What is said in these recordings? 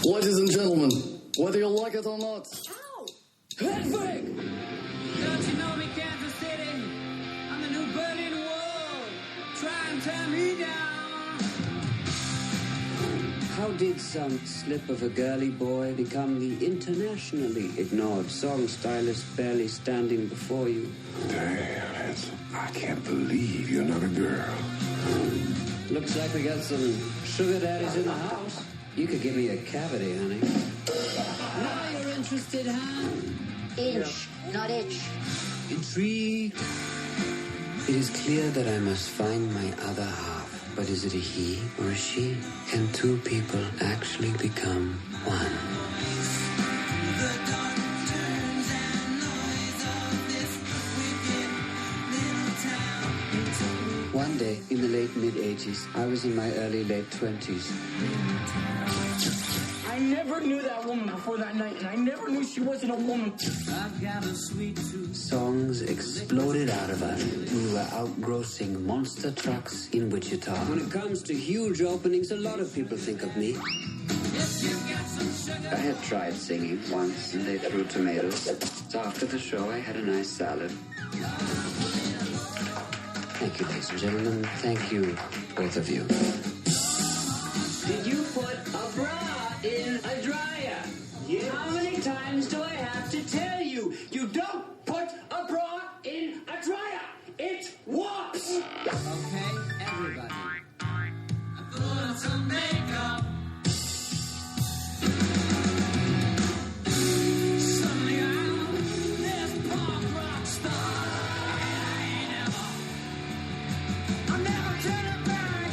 Ladies and gentlemen, whether you like it or not. Ow! Hedwig! Don't you know me, Kansas City? I'm the new Berlin Wall. Try and tear me down. How did some slip of a girly boy become the internationally ignored song stylist barely standing before you? Damn, I can't believe you're not a girl. Looks like we got some sugar daddies in the house. You could give me a cavity, honey. Now you're interested, huh? Inch, not itch. Intrigued? It is clear that I must find my other half. But is it a he or a she? Can two people actually become one? One day, in the late mid-'80s, I was in my early late 20s. I never knew that woman before that night, and I never knew she wasn't a woman. I've got a sweet tooth. Songs exploded out of us. We were outgrossing monster trucks in Wichita. When it comes to huge openings, a lot of people think of me. I had tried singing once, and they threw tomatoes. So after the show, I had a nice salad. Thank you, ladies and gentlemen. Thank you, both of you. Did you put a bra in a dryer? Yeah. How many times do I have to tell you? You don't put a bra in a dryer. It warps. Okay, everybody. I put on some makeup. Suddenly I'm this punk rock star. I'm never turning back.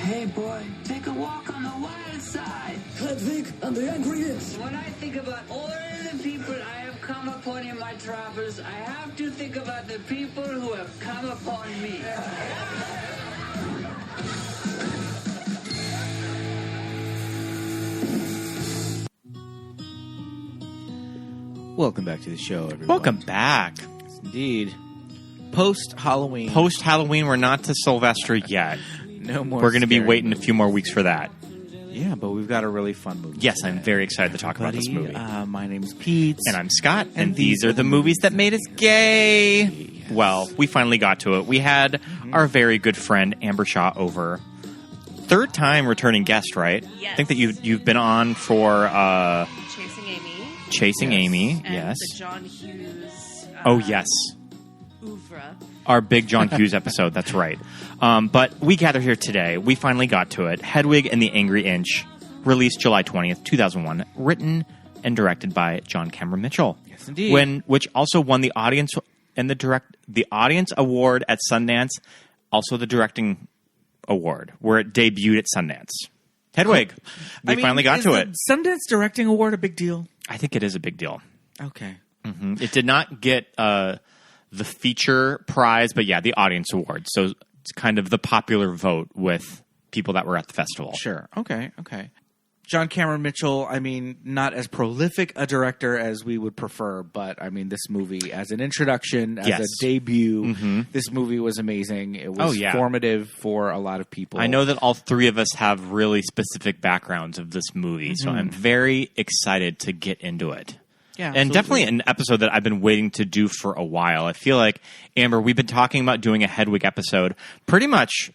Hey, boy, take a walk on the wild side. Hedwig and the Angry Inch! When I think about all the people I have come upon in my travels, I have to think about the people who have come upon me. Welcome back to the show, everyone. Welcome back. Yes, indeed. Post-Halloween. Post-Halloween, we're not to Sylvester yet. No more. We're going to be scary waiting a movies. few more weeks for that. Yeah, but we've got a really fun movie. Yes, I'm today. very excited to talk about this movie. My name's Pete. And I'm Scott, and these are the movies that made us gay. Yes. Well, we finally got to it. We had our very good friend Amber Shaw over. Third time returning guest, right? Yes. I think that you've been on for Chasing Amy. Chasing Yes. Amy. And Yes. the John Hughes. Oh, yes. Oeuvre. Our big John Hughes episode, that's right. But we gather here today. We finally got to it. Hedwig and the Angry Inch, released July 20th, 2001, written and directed by John Cameron Mitchell. Yes, indeed. Which also won the audience and the audience award at Sundance, also the directing award, where it debuted at Sundance. Hedwig, we finally got to it. Sundance Directing Award a big deal? I think it is a big deal. Okay. It did not get the feature prize, but yeah, the audience award. So it's kind of the popular vote with people that were at the festival. Sure. Okay. John Cameron Mitchell, I mean, not as prolific a director as we would prefer, but I mean, this movie, as an introduction, as Yes. a debut, this movie was amazing. It was formative for a lot of people. I know that all three of us have really specific backgrounds of this movie, so I'm very excited to get into it. Yeah, And absolutely. definitely an episode that I've been waiting to do for a while. I feel like, Amber, we've been talking about doing a Hedwig episode. Pretty much,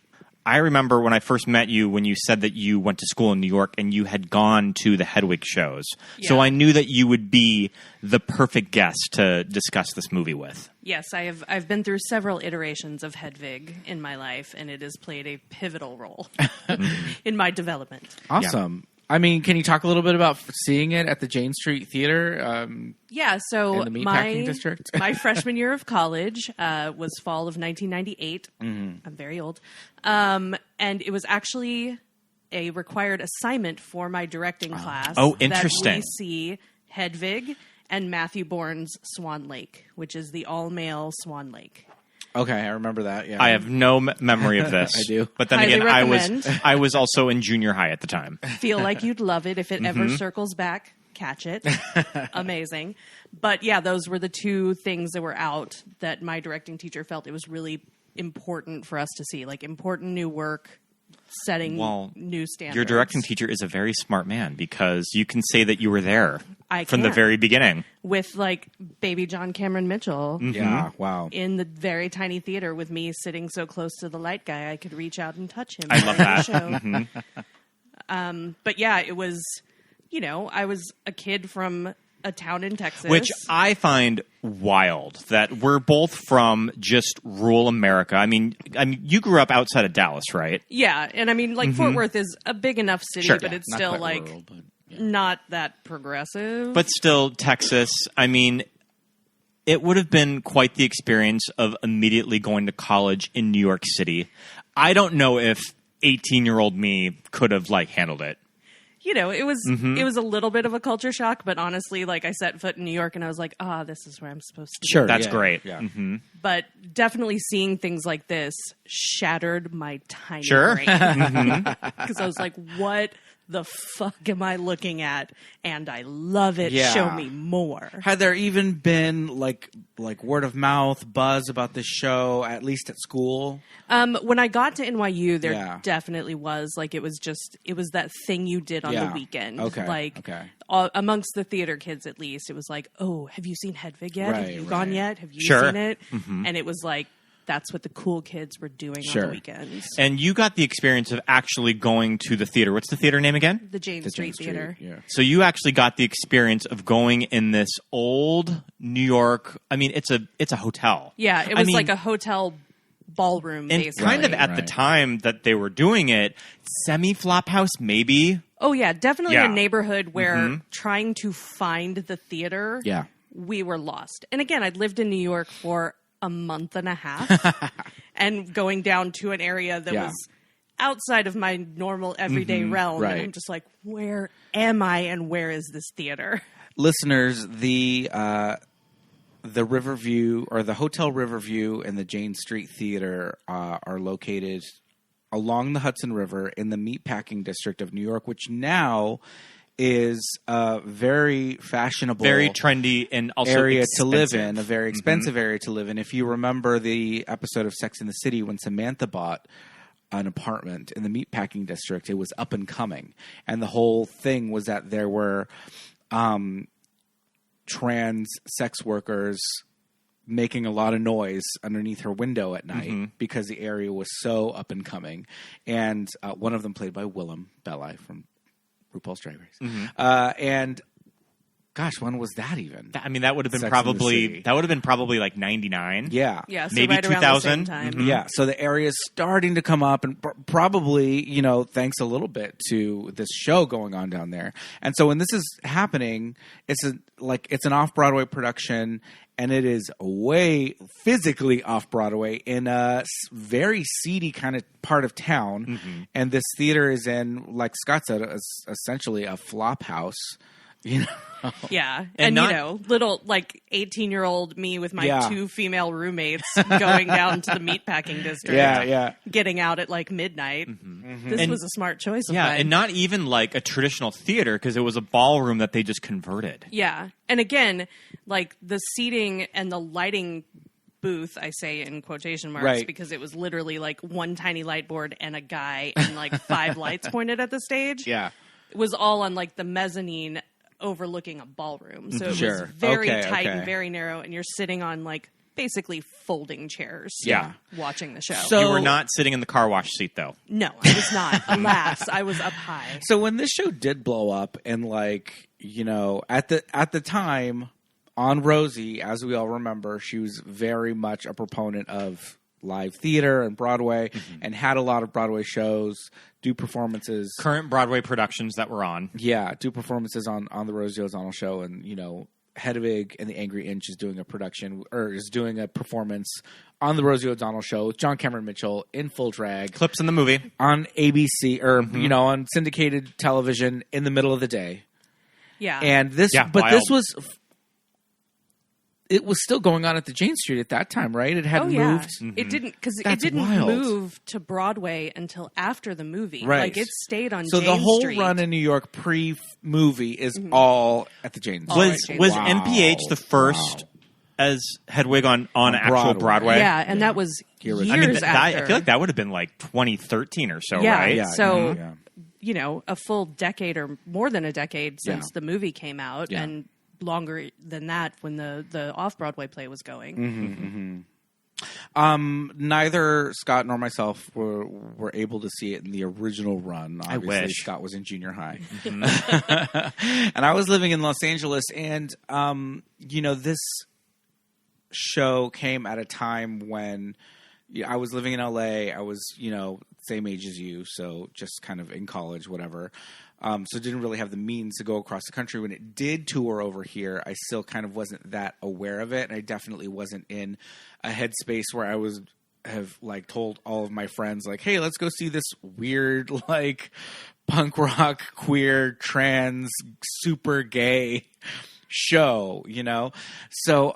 I remember when I first met you, when you said that you went to school in New York and you had gone to the Hedwig shows. So Yeah. I knew that you would be the perfect guest to discuss this movie with. Yes, I've been through several iterations of Hedwig in my life, and it has played a pivotal role in my development. Awesome. I mean, can you talk a little bit about seeing it at the Jane Street Theater? Yeah, so In the Meatpacking District? my freshman year of college was fall of 1998. I'm very old. And it was actually a required assignment for my directing class. Oh, interesting. That we see Hedwig and Matthew Bourne's Swan Lake, which is the all-male Swan Lake. Okay, I remember that. Yeah, I have no memory of this. I do. But then Highly again, recommend. I was also in junior high at the time. Feel like you'd love it. If it ever circles back, catch it. Amazing. But yeah, those were the two things that were out that my directing teacher felt it was really important for us to see. Like, important new work. setting Well, new standards. Your directing teacher is a very smart man because you can say that you were there I from the can. very beginning. With like baby John Cameron Mitchell Yeah, wow. in the very tiny theater with me sitting so close to the light guy, I could reach out and touch him. I love during the that. show. But yeah, it was, I was a kid from a town in Texas. Which I find wild that we're both from just rural America. I mean, you grew up outside of Dallas, right? Yeah, and I mean, like, Fort Worth is a big enough city, Sure. but Yeah, it's Not still, quite like, rural, but, yeah. not that progressive. But still, Texas, I mean, it would have been quite the experience of immediately going to college in New York City. I don't know if 18-year-old me could have, like, handled it. It was a little bit of a culture shock, but honestly, like, I set foot in New York and I was like, this is where I'm supposed to be. Sure, That's yeah, great. Yeah. But definitely seeing things like this shattered my tiny Sure. brain. Because I was like, what the fuck am I looking at? And I love it. Yeah. Show me more. Had there even been like word of mouth buzz about this show, at least at school? When I got to NYU, there Yeah. definitely was. Like, it was that thing you did on Yeah. the weekend. Okay, Like, okay. Amongst the theater kids, at least, it was like, oh, have you seen Hedwig yet? Have Right, you gone right. yet? Have you Sure. seen it? And it was like, that's what the cool kids were doing on Sure. the weekends. And you got the experience of actually going to the theater. What's the theater name again? The James The Street James Street, Theater. yeah. So you actually got the experience of going in this old New York. I mean, it's a hotel. Yeah, it I was mean, like a hotel ballroom, and basically. kind of at the Right. time that they were doing it, semi-flop house maybe. Oh, yeah, definitely Yeah. a neighborhood where trying to find the theater, Yeah. we were lost. And again, I'd lived in New York for a month and a half and going down to an area that Yeah. was outside of my normal everyday realm. right. And I'm just like, where am I and where is this theater? Listeners, the Riverview or the Hotel Riverview and the Jane Street Theater are located along the Hudson River in the meatpacking district of New York, which now is a very fashionable, Very trendy and also area to live expensive. in, a very expensive area to live in. If you remember the episode of Sex and the City when Samantha bought an apartment in the meatpacking district, it was up and coming. And the whole thing was that there were trans sex workers making a lot of noise underneath her window at night because the area was so up and coming. And one of them played by Willem Belli from RuPaul's Drag Race. And gosh, when was that even? I mean, that would have been Sex and the City. probably like 99. Yeah. Yeah, so Maybe right around the same 2000. time. Yeah, so the area is starting to come up, and probably, thanks a little bit to this show going on down there. And so when this is happening, it's an off-Broadway production, and it is way physically off-Broadway in a very seedy kind of part of town. And this theater is in, like Scott said, essentially a flop house. Yeah. And And, not- little, like, 18-year-old me with my Yeah. 2 female roommates going down to the meatpacking district. Yeah. Getting out at, like, midnight. This And- was a smart choice of Yeah, mine. and not even like a traditional theater because it was a ballroom that they just converted. Yeah. And again, like, the seating and the lighting booth, I say in quotation marks, Right. because it was literally, like, one tiny light board and a guy and, like, 5 lights pointed at the stage. Yeah. It was all on, like, the mezzanine overlooking a ballroom. So it Sure. was very Okay, tight okay. and very narrow, and you're sitting on, like, basically folding chairs. Yeah. Watching the show. So- You were not sitting in the car wash seat though. No, I was not. Alas, I was up high. So when this show did blow up, and at the time on Rosie, as we all remember, she was very much a proponent of live theater and Broadway, and had a lot of Broadway shows, do performances. Current Broadway productions that were on. Yeah, do performances on the Rosie O'Donnell show, and Hedwig and the Angry Inch is doing a performance on the Rosie O'Donnell show with John Cameron Mitchell in full drag Clips in the movie. on ABC or on syndicated television in the middle of the day. Yeah. And this, Yeah, but wild. this was, it was still going on at the Jane Street at that time, right? It hadn't Oh yeah, moved. it didn't because it That's didn't wild. move to Broadway until after the movie. Right. Like it stayed on. So the James whole Street. run in New York pre-movie is all at the Jane Street. All Was at Jane was Wow. NPH the first as Hedwig on actual Broadway? Yeah, and that was years I mean, after. I feel like that would have been like 2013 or so, Yeah, right? yeah. So, you know, a full decade or more than a decade since the movie came out, and longer than that when the off-Broadway play was going. Neither Scott nor myself were able to see it in the original run. Obviously, I wish. Scott was in junior high. And I was living in Los Angeles, and, you know, this show came at a time when I was living in LA. I was, you know, same age as you, so just kind of in college, whatever. So didn't really have the means to go across the country. When it did tour over here, I still kind of wasn't that aware of it. And I definitely wasn't in a headspace where I have like told all of my friends like, hey, let's go see this weird, like punk rock, queer, trans, super gay show, you know? So,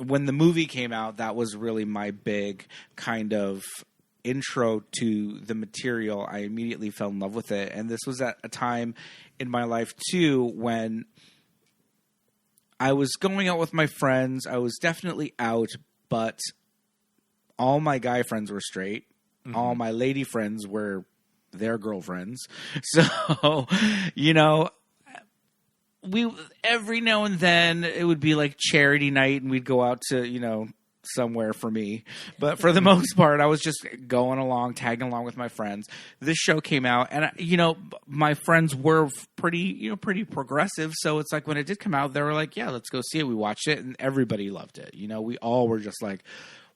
when the movie came out, that was really my big kind of intro to the material. I immediately fell in love with it. And this was at a time in my life too when I was going out with my friends. I was definitely out, but all my guy friends were straight. All my lady friends were their girlfriends. So, you know, we every now and then it would be like charity night and we'd go out to, you know, somewhere for me, but for the most part I was just going along, tagging along with my friends. This show came out and you know, my friends were pretty progressive, so it's like when it did come out they were like, yeah, let's go see it. We watched it and everybody loved it. You know, we all were just like,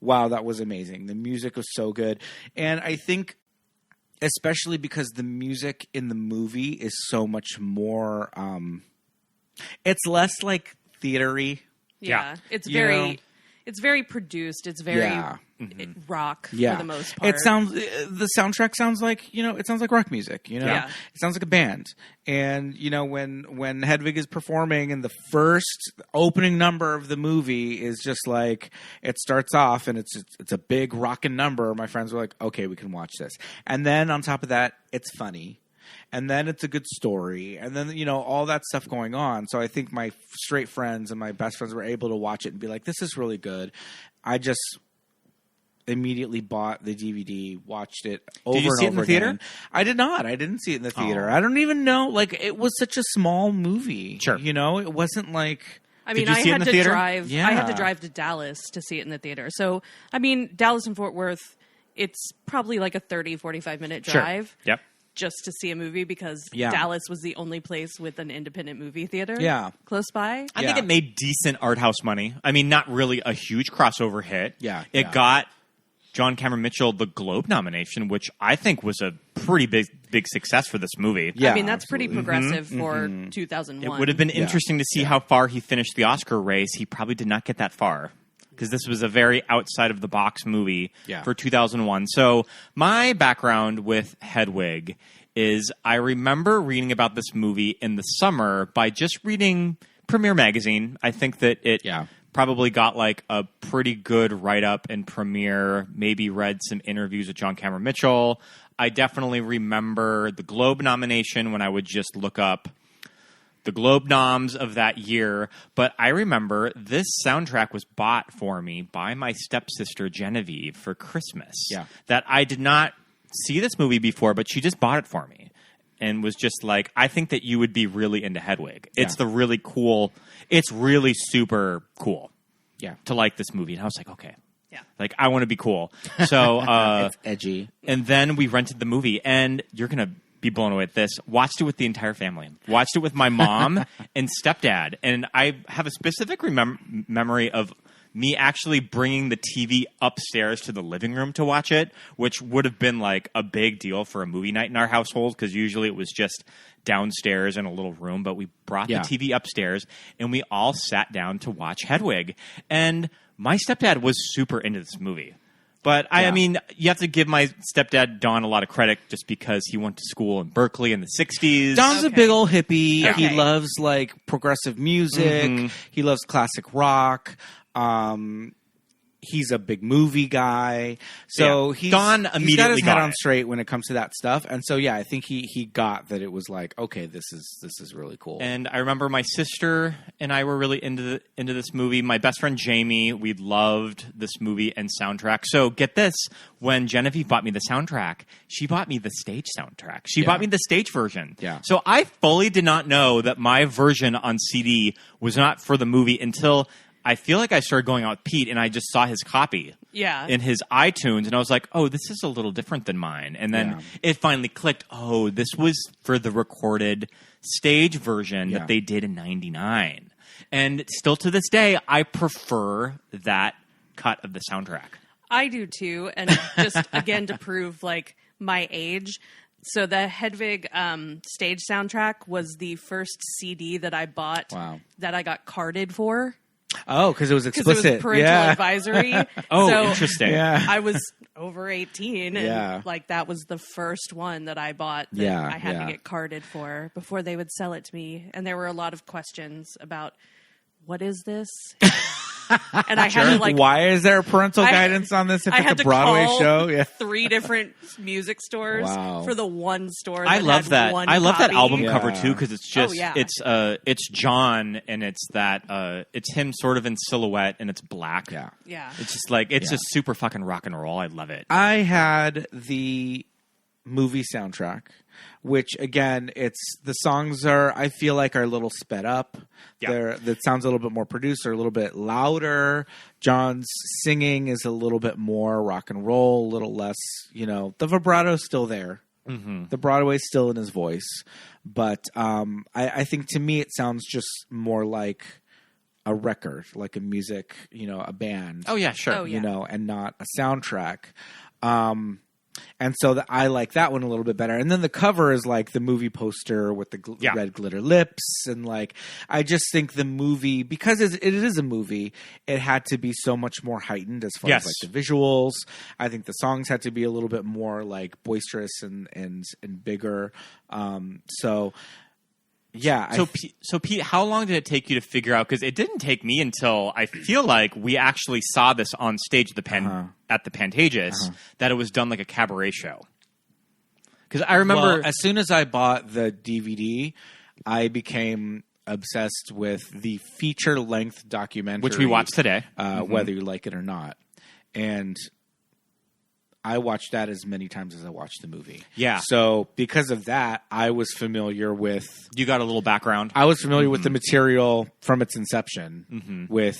wow, that was amazing. The music was so good. And I think especially because the music in the movie is so much more it's less like theatery. Yeah. It's very It's very produced. It's very rock for the most part. It sounds the soundtrack sounds like, you know, it sounds like rock music, you know. Yeah. It sounds like a band. And you know, when Hedwig is performing and the first opening number of the movie is just like it starts off and it's a big rockin' number, my friends were like, "Okay, we can watch this." And then on top of that, it's funny. And then it's a good story. And then, you know, all that stuff going on. So I think my straight friends and my best friends were able to watch it and be like, this is really good. I just immediately bought the DVD, watched it over and over again. Did you see it in the theater? I did not. I didn't see it in the theater. I don't even know. Like, it was such a small movie. Sure. You know, it wasn't like... I mean, I had to drive. Yeah. I had to drive to Dallas to see it in the theater. So, I mean, Dallas and Fort Worth, it's probably like a 30, 45-minute drive. Sure. Yep. Just to see a movie because Dallas was the only place with an independent movie theater close by. I think it made decent art house money. I mean, not really a huge crossover hit. It got John Cameron Mitchell the Globe nomination, which I think was a pretty big success for this movie. Yeah, I mean, that's pretty progressive for 2001. It would have been interesting to see how far he finished the Oscar race. He probably did not get that far, because this was a very outside-of-the-box movie for 2001. So my background with Hedwig is I remember reading about this movie in the summer by just reading Premiere Magazine. I think that it probably got like a pretty good write-up in Premiere, maybe read some interviews with John Cameron Mitchell. I definitely remember the Globe nomination when I would just look up the Globe noms of that year. But I remember this soundtrack was bought for me by my stepsister Genevieve for Christmas. That I did not see this movie before, but she just bought it for me and was just like, I think that you would be really into Hedwig. It's the really cool, it's really super cool to like this movie. And I was like, okay. Like, I want to be cool. So it's edgy. And then we rented the movie, and you're going to be blown away at this. Watched it with the entire family. Watched it with my mom and stepdad. And I have a specific memory of me actually bringing the TV upstairs to the living room to watch it, which would have been like a big deal for a movie night in our household, because usually it was just downstairs in a little room. But we brought the TV upstairs, and we all sat down to watch Hedwig. And my stepdad was super into this movie. But I mean, you have to give my stepdad, Don, a lot of credit just because he went to school in Berkeley in the 60s. Don's a big old hippie. He loves like progressive music. He loves classic rock. he's a big movie guy. So Don he's got immediately his head got on it. straight when it comes to that stuff. And so, yeah, I think he got that it was like, okay, this is really cool. And I remember my sister and I were really into this movie. My best friend Jamie, we loved this movie and soundtrack. So get this, when Genevieve bought me the soundtrack, she bought me the stage soundtrack. She bought me the stage version. Yeah. So I fully did not know that my version on CD was not for the movie until I feel like I started going out with Pete and I just saw his copy in his iTunes. And I was like, oh, this is a little different than mine. And then it finally clicked. Oh, this was for the recorded stage version that they did in 99. And still to this day, I prefer that cut of the soundtrack. I do too. And just again to prove like my age. So the Hedwig stage soundtrack was the first CD that I bought that I got carded for. Oh, because it was explicit. Because it was parental advisory. Oh, so interesting. Yeah. I was over 18, and like that was the first one that I bought that I had to get carded for before they would sell it to me. And there were a lot of questions about, what is this? And I had to like, why is there parental guidance on this if I it's had a to Broadway call show? Yeah. 3 different music stores for the one store. That I love had that. One I love that copy. album cover too because it's just Oh, it's John and it's that it's him sort of in silhouette and it's black. Yeah. Yeah. It's just like it's just super fucking rock and roll. I love it. I had the movie soundtrack, which again, it's the songs I feel like are a little sped up. Yeah. That sounds a little bit more produced or a little bit louder. John's singing is a little bit more rock and roll, a little less, the vibrato's still there. Mm-hmm. The Broadway's still in his voice. But I think to me it sounds just more like a record, like a music, a band. Oh, yeah, sure. Oh, yeah. And not a soundtrack. And so I like that one a little bit better. And then the cover is like the movie poster with the red glitter lips. And like, I just think the movie, because it is a movie, it had to be so much more heightened as far as like the visuals. I think the songs had to be a little bit more like boisterous and bigger. Yeah. So Pete, how long did it take you to figure out? Because it didn't take me until I feel like we actually saw this on stage at the Pantages that it was done like a cabaret show. Because I remember as soon as I bought the DVD, I became obsessed with the feature-length documentary, which we watched today, whether you like it or not, and I watched that as many times as I watched the movie. Yeah. So because of that, I was familiar with... You got a little background. I was familiar with the material from its inception with,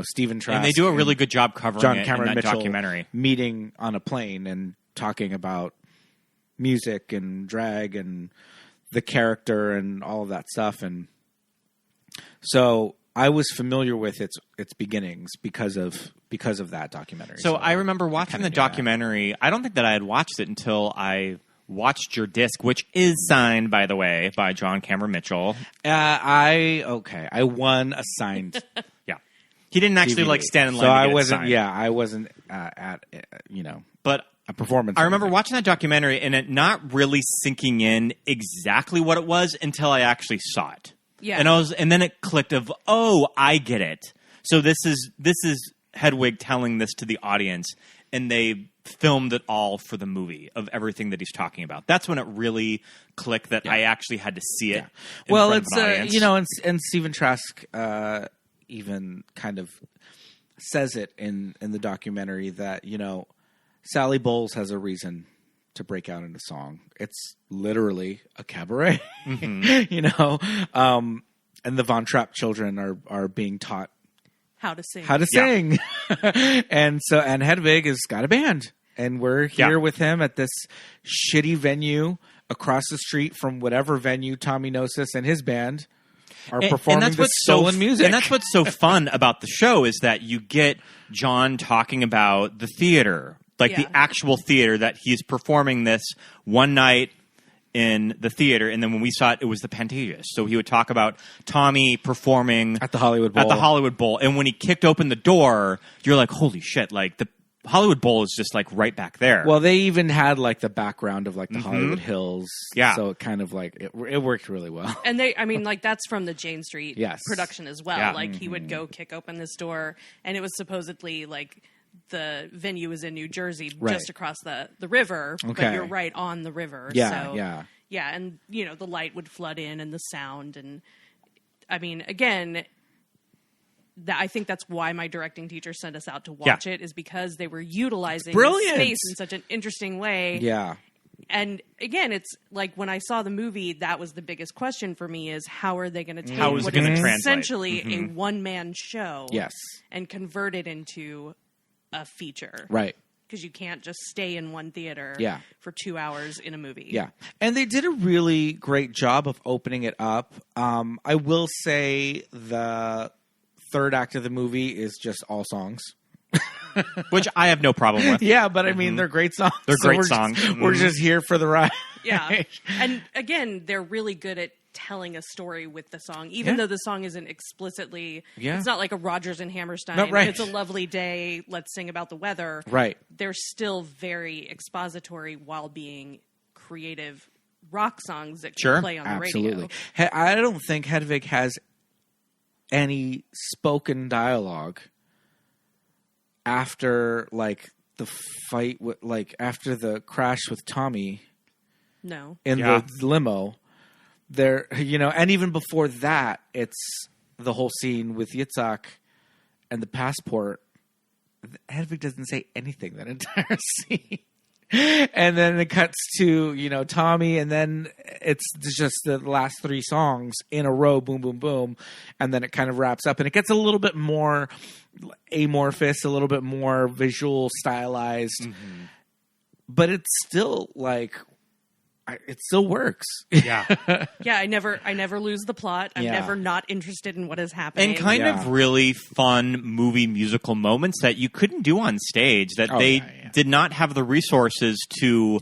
Stephen Trask. And they do a really good job covering John it Cameron in that Mitchell documentary. Meeting on a plane and talking about music and drag and the character and all of that stuff. And so I was familiar with its beginnings because of that documentary. So I remember watching the documentary. I don't think that I had watched it until I watched your disc, which is signed, by the way, by John Cameron Mitchell. I won a signed. Yeah, he didn't actually DVD. like stand in line. So to I get it wasn't. signed. Yeah, I wasn't at but a performance. I remember watching that documentary and it not really sinking in exactly what it was until I actually saw it. Yeah. And then it clicked of, oh, I get it. So this is Hedwig telling this to the audience, and they filmed it all for the movie of everything that he's talking about. That's when it really clicked that I actually had to see it. In well, front it's of an audience. and Stephen Trask even kind of says it in the documentary that Sally Bowles has a reason to break out into song. It's literally a cabaret, and the Von Trapp children are being taught how to sing. and Hedwig has got a band, and we're here with him at this shitty venue across the street from whatever venue Tommy Gnosis and his band are performing this stolen music. And that's what's so fun about the show is that you get John talking about the theater, like the actual theater that he's performing this one night in the theater, and then when we saw it, it was the Pantages. So he would talk about Tommy performing at the Hollywood Bowl. And when he kicked open the door, you're like, holy shit, like the Hollywood Bowl is just like right back there. Well, they even had like the background of like the Hollywood Hills. Yeah. So it kind of like, it worked really well. And that's from the Jane Street production as well. Yeah. Like he would go kick open this door, and it was supposedly like the venue is in New Jersey, Right. just across the river, Okay. but you're right on the river. Yeah, so, yeah. Yeah, and, the light would flood in and the sound. And, I mean, again, I think that's why my directing teacher sent us out to watch it, is because they were utilizing brilliant. space in such an interesting way. Yeah. And again, it's like when I saw the movie, that was the biggest question for me: is how are they going to take How is what it gonna is translate? essentially a one-man show, Yes. and convert it into a feature, Right. Because you can't just stay in one theater, Yeah. for 2 hours in a movie. Yeah. And they did a really great job of opening it up. I will say the third act of the movie is just all songs. Which I have no problem with. Yeah, but I mean, they're great songs. They're great we're songs. Just, we're just here for the ride. Yeah. And again, they're really good at telling a story with the song, even though the song isn't explicitly, it's not like a Rodgers and Hammerstein. No, right. It's a lovely day, let's sing about the weather. Right. They're still very expository while being creative rock songs that can play on the radio. I don't think Hedwig has any spoken dialogue after, like, the fight with, like, after the crash with Tommy. No. In the limo. There, and even before that, it's the whole scene with Yitzhak and the passport. Hedwig doesn't say anything that entire scene. And then it cuts to, Tommy, and then it's just the last three songs in a row, boom, boom, boom. And then it kind of wraps up, and it gets a little bit more amorphous, a little bit more visual stylized. Mm-hmm. But it's still like, it still works. Yeah. Yeah, I never lose the plot. I'm never not interested in what is happening. And kind of really fun movie musical moments that you couldn't do on stage, that they did not have the resources to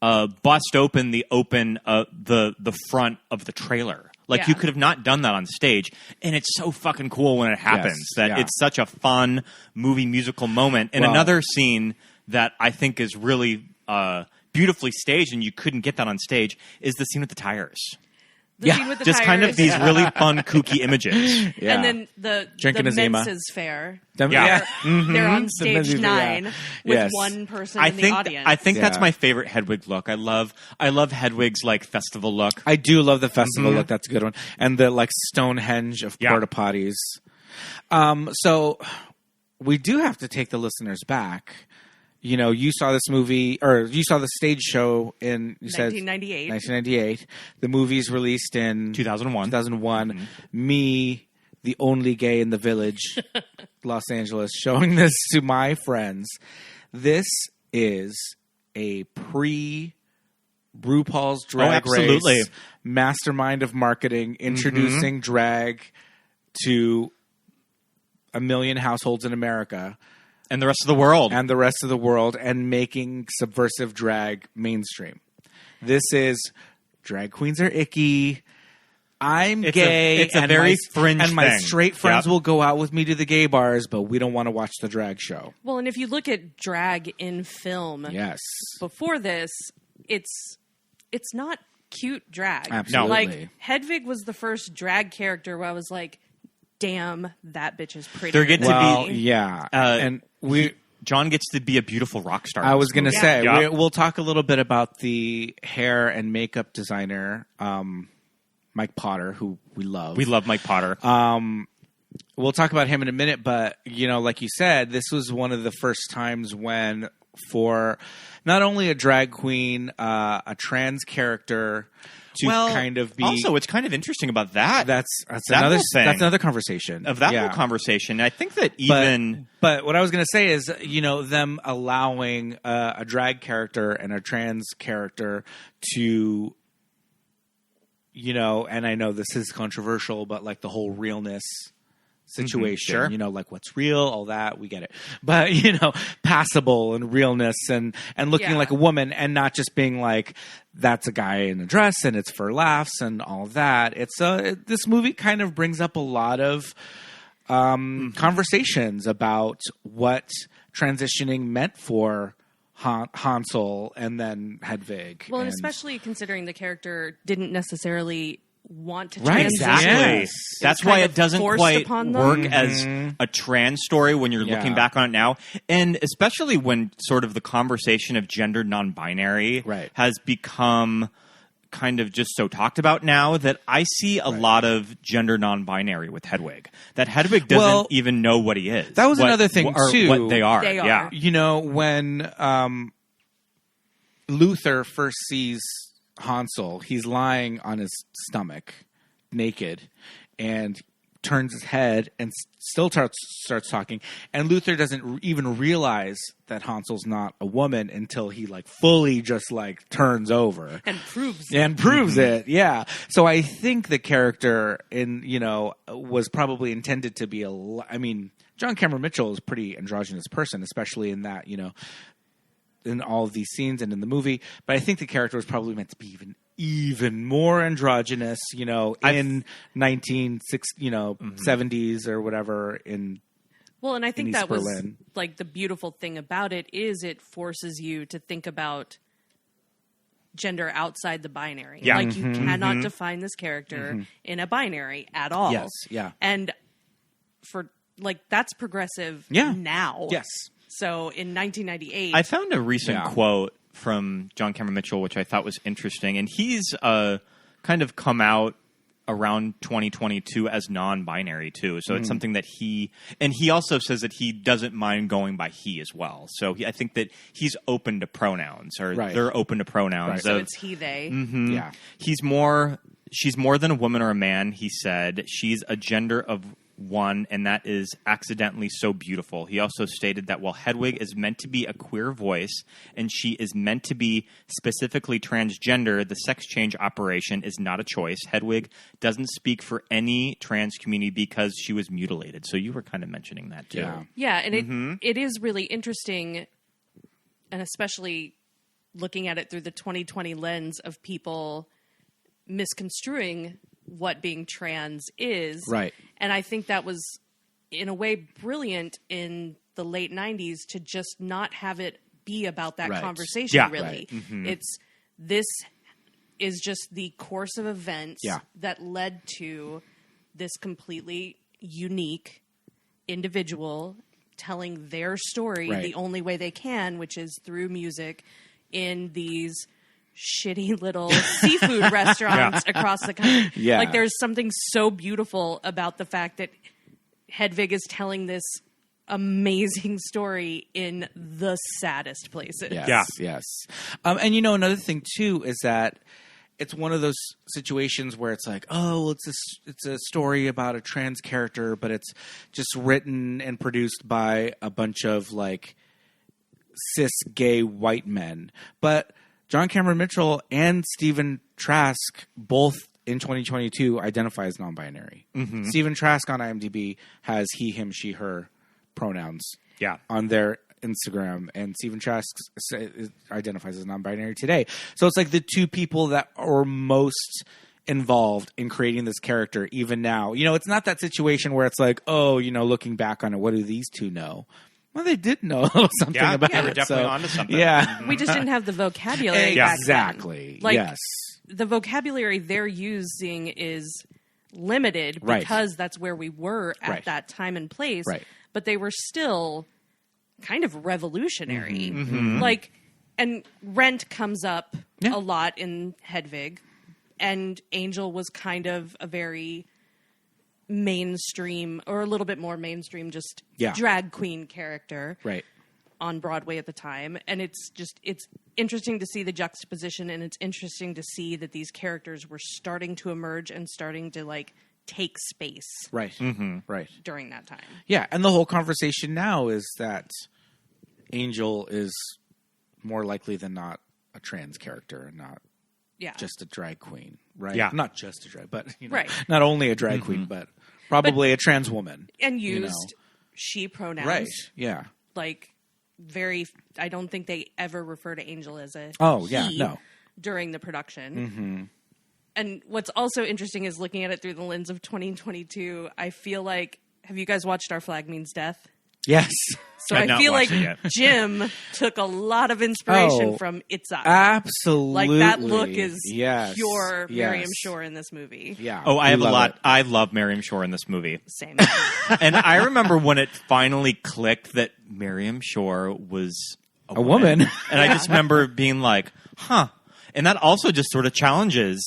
bust open the front of the trailer. Like, you could have not done that on stage, and it's so fucking cool when it happens. It's such a fun movie musical moment. And another scene that I think is really beautifully staged, and you couldn't get that on stage, is the scene with the tires. The scene with the just tires. kind of these really fun, kooky images. And then the Menses Fair. Yeah. They're on stage 9 with one person in the audience. I think that's my favorite Hedwig look. I love Hedwig's, like, festival look. I do love the festival look. That's a good one. And the, like, Stonehenge of porta potties. So we do have to take the listeners back. You saw this movie, or you saw the stage show in 1998. 1998. The movie's released in 2001. Mm-hmm. Me, the only gay in the village, Los Angeles, showing this to my friends. This is a RuPaul's Drag Race mastermind of marketing, introducing drag to 1 million households in America. And the rest of the world. And making subversive drag mainstream. This is drag queens are icky. I'm gay. It's a very fringe thing. And my straight friends will go out with me to the gay bars, but we don't want to watch the drag show. Well, and if you look at drag in film, before this, it's not cute drag. Absolutely. Like, Hedwig was the first drag character where I was like, damn, that bitch is pretty. There get to be and John gets to be a beautiful rock star. I was going to say we'll talk a little bit about the hair and makeup designer, Mike Potter, who we love. We love Mike Potter. We'll talk about him in a minute, but like you said, this was one of the first times when, for not only a drag queen, a trans character to kind of be. Also, it's kind of interesting about that. That's another conversation of that whole conversation. I think that but what I was going to say is, them allowing a drag character and a trans character to, and I know this is controversial, but like the whole realness situation, like what's real, all that, we get it. But, passable and realness and looking like a woman, and not just being like, that's a guy in a dress and it's for laughs and all that. It's this movie kind of brings up a lot of conversations about what transitioning meant for Hansel and then Hedwig. Well, and especially considering the character didn't necessarily want to Right, transition. Exactly. Yes. That's kind why of it doesn't forced quite upon them. work as a trans story when you're looking back on it now. And especially when sort of the conversation of gender non-binary has become kind of just so talked about now that I see a lot of gender non-binary with Hedwig. That Hedwig doesn't even know what he is. That was another thing, too. What they are. They are. Yeah. You know, when Luther first sees Hansel, he's lying on his stomach, naked, and turns his head and still starts talking. And Luther doesn't even realize that Hansel's not a woman until he like fully just like turns over And proves it. Yeah. So I think the character was probably intended to be John Cameron Mitchell is a pretty androgynous person, especially in that, in all of these scenes and in the movie. But I think the character was probably meant to be even more androgynous, in 70s or whatever in Well, and I think in that East was Berlin. like the beautiful thing about it is it forces you to think about gender outside the binary. Yeah. Like you cannot define this character in a binary at all. Yes, yeah. And for that's progressive now. Yes. So in 1998, I found a recent quote from John Cameron Mitchell, which I thought was interesting. And he's kind of come out around 2022 as non-binary, too. So it's something that he also says that he doesn't mind going by he as well. So I think that he's open to pronouns, or they're open to pronouns. Right. so it's he, they. Yeah. She's more than a woman or a man, he said. She's a gender of one, and that is accidentally so beautiful. He also stated that while Hedwig is meant to be a queer voice and she is meant to be specifically transgender, the sex change operation is not a choice. Hedwig doesn't speak for any trans community because she was mutilated. So you were kind of mentioning that too. Yeah, and it is really interesting, and especially looking at it through the 2020 lens of people misconstruing what being trans is. Right. And I think that was, in a way, brilliant in the late 90s to just not have it be about that conversation, really. Right. This is just the course of events that led to this completely unique individual telling their story the only way they can, which is through music in these shitty little seafood restaurants across the country. Yeah. Like there's something so beautiful about the fact that Hedwig is telling this amazing story in the saddest places. Yes. And another thing too is that it's one of those situations where it's like, oh, well, it's a story about a trans character, but it's just written and produced by a bunch of like cis gay white men. But John Cameron Mitchell and Stephen Trask both in 2022 identify as non-binary. Stephen Trask on IMDb has he, him, she, her pronouns on their Instagram, and Stephen Trask identifies as non-binary today. So it's like the two people that are most involved in creating this character even now. It's not that situation where it's like, oh, looking back on it, what do these two know? Well, they did know something about they were it. definitely onto something. Yeah. We just didn't have the vocabulary back then. Exactly. Like, yes. The vocabulary they're using is limited because that's where we were at that time and place. Right. But they were still kind of revolutionary. Like, and Rent comes up a lot in Hedwig, and Angel was kind of a very mainstream, or a little bit more mainstream, just drag queen character on Broadway at the time. And it's interesting to see the juxtaposition, and it's interesting to see that these characters were starting to emerge and starting to like take space Right. during that time. Yeah, and the whole conversation now is that Angel is more likely than not a trans character, not just a drag queen, right? Yeah. Not just a drag, but not only a drag queen, but probably a trans woman. And used she pronouns. Right, yeah. Like, I don't think they ever refer to Angel as a he during the production. And what's also interesting is looking at it through the lens of 2022, I feel like, have you guys watched Our Flag Means Death? Yes. So I've I not feel like watched it yet. Jim took a lot of inspiration from Itzhak. Absolutely. Like that look is yes. pure yes. Miriam Shore in this movie. Yeah. Oh, I have a lot. It. I love Miriam Shore in this movie. Same. And I remember when it finally clicked that Miriam Shore was a woman. And I just remember being like, huh. And that also just sort of challenges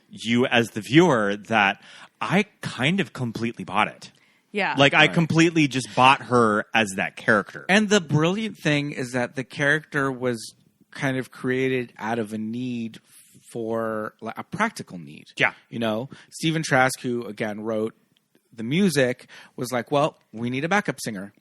you as the viewer that I kind of completely bought it. Yeah. Like, I completely just bought her as that character. And the brilliant thing is that the character was kind of created out of a need for a practical need. Yeah. You know, Stephen Trask, who again wrote the music, was like, well, we need a backup singer.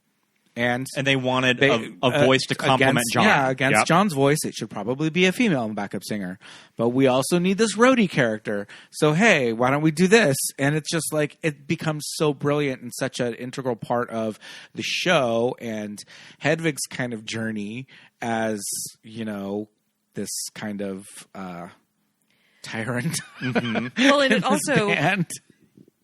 And they wanted a voice to complement against, John. Yeah, against John's voice, it should probably be a female backup singer. But we also need this roadie character. So, hey, why don't we do this? And it's just like, it becomes so brilliant and such an integral part of the show and Hedwig's kind of journey as, you know, this kind of tyrant. Mm-hmm. Well, and it also... Band.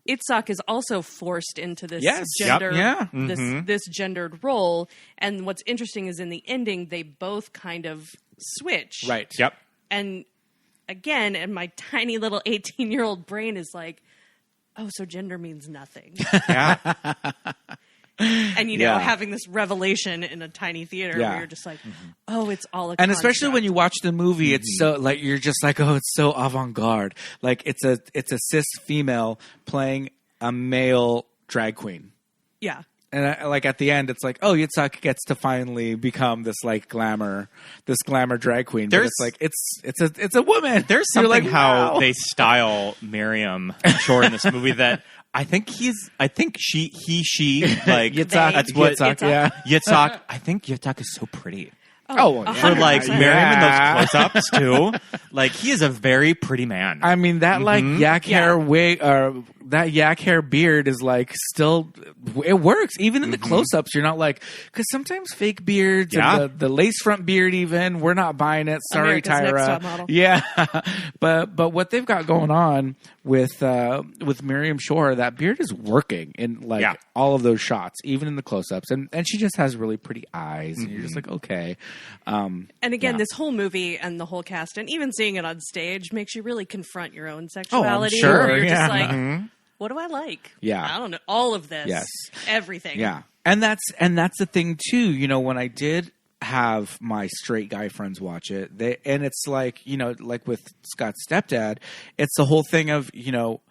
Itzhak is also forced into this this gendered role, and what's interesting is in the ending they both kind of switch. Right. Yep. And again, and my tiny little 18-year-old brain is like, oh, so gender means nothing. Yeah. And you know, having this revelation in a tiny theater where you're just like, oh, it's all a and construct. especially when you watch the movie, it's so like you're just like, oh, it's so avant-garde. Like it's a cis female playing a male drag queen. Yeah. And like at the end, it's like, oh, Yitzhak gets to finally become this like glamour drag queen. But it's like it's a woman. There's You're something like, how wow. they style Miriam Shore in this movie that I think she like Yitzhak, that's what Yitzhak, yeah. Yitzhak. I think Yitzhak is so pretty. Oh, For like 100%. Miriam in those close-ups too. Like he is a very pretty man. I mean that like yak hair wig that yak hair beard is like still it works even in the close-ups. You're not like because sometimes fake beards and the lace front beard even we're not buying it. Sorry, America's Next Tyra. Top Model. Yeah, but what they've got going on with Miriam Shore, that beard is working in like all of those shots, even in the close-ups, and she just has really pretty eyes, and you're just like okay. And again, this whole movie and the whole cast, and even seeing it on stage, makes you really confront your own sexuality. sure, Where you're yeah. just like, what do I like? Yeah. I don't know. All of this. Yes. Everything. Yeah. And that's the thing too, you know, when I did have my straight guy friends watch it, and it's like, you know, like with Scott's stepdad, it's the whole thing of, you know,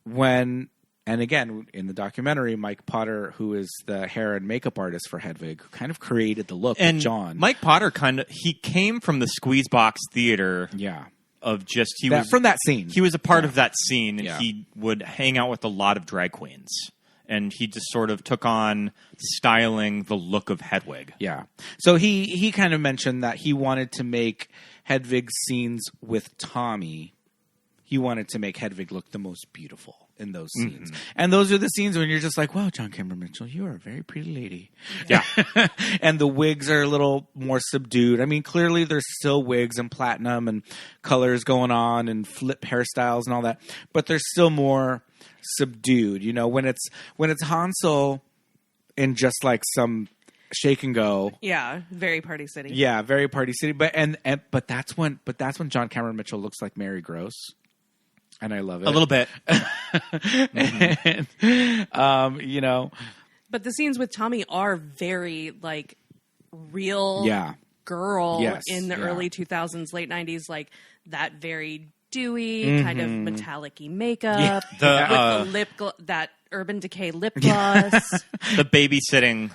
and again, in the documentary, Mike Potter, who is the hair and makeup artist for Hedwig, kind of created the look and with John. Mike Potter he came from the Squeezebox Theater. Yeah. Of just from that scene. He was a part of that scene, and Yeah. he would hang out with a lot of drag queens. And he just sort of took on styling the look of Hedwig. Yeah. So he kind of mentioned that he wanted to make Hedwig's scenes with Tommy. He wanted to make Hedwig look the most beautiful in those scenes. And those are the scenes when you're just like, wow, John Cameron Mitchell, you are a very pretty lady. Yeah. And the wigs are a little more subdued. I mean, clearly there's still wigs and platinum and colors going on and flip hairstyles and all that, but they're still more subdued. You know, when it's Hansel in just like some shake and go. Yeah. Very Party City. Yeah, very Party City. But that's when John Cameron Mitchell looks like Mary Gross. And I love it. A little bit. And, you know. But the scenes with Tommy are very, like, real girl in the early 2000s, late 90s. Like, that very dewy, kind of metallic-y makeup. With the that Urban Decay lip gloss. The babysitting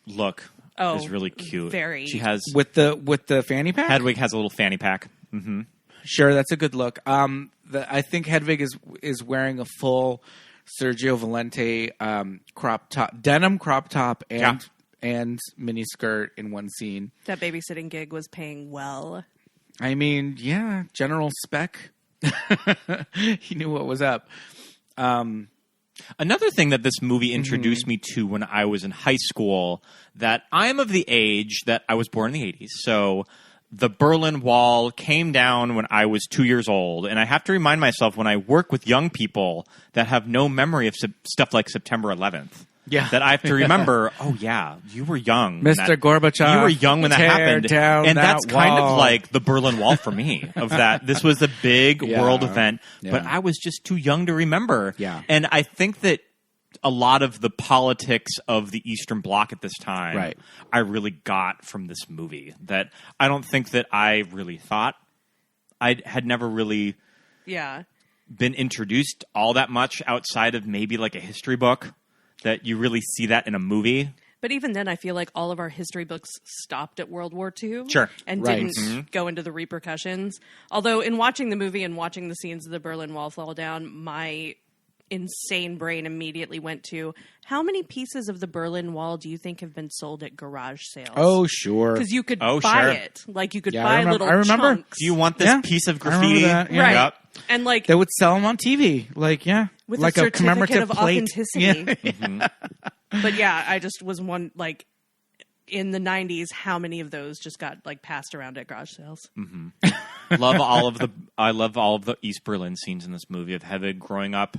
look is really cute. Very. She has... With the fanny pack? Hedwig has a little fanny pack. Mm-hmm. Sure, that's a good look. I think Hedwig is wearing a full Sergio Valente denim crop top and mini skirt in one scene. That babysitting gig was paying well. I mean, yeah, General Spec. He knew what was up. Another thing that this movie introduced me to when I was in high school, that I'm of the age that I was born in the 80s, so the Berlin Wall came down when I was 2 years old, and I have to remind myself when I work with young people that have no memory of stuff like September 11th, Yeah. that I have to remember, oh, yeah, you were young. Mr. Gorbachev. You were young when that tear happened. down And that that's kind of wall. like the Berlin Wall for me, of that. This was a big world event, but I was just too young to remember. Yeah. And I think that a lot of the politics of the Eastern Bloc at this time, Right. I really got from this movie. That I don't think that I really thought. I had never really been introduced all that much outside of maybe like a history book, that you really see that in a movie. But even then, I feel like all of our history books stopped at World War II. Sure. And Right. didn't go into the repercussions. Although in watching the movie and watching the scenes of the Berlin Wall fall down, my insane brain immediately went to, how many pieces of the Berlin Wall do you think have been sold at garage sales? Oh, sure. Because you could Oh, buy sure. it. Like, you could Yeah, buy I remember. chunks. Do you want this Yeah. piece of I remember graffiti? that, yeah. Right. Yep. And, like, They would sell them on TV. Like, with like a a certificate commemorative of plate. authenticity. Yeah. But yeah, I just was one, like, in the 90s, how many of those just got, like, passed around at garage sales? I love all of the East Berlin scenes in this movie of Hedwig growing up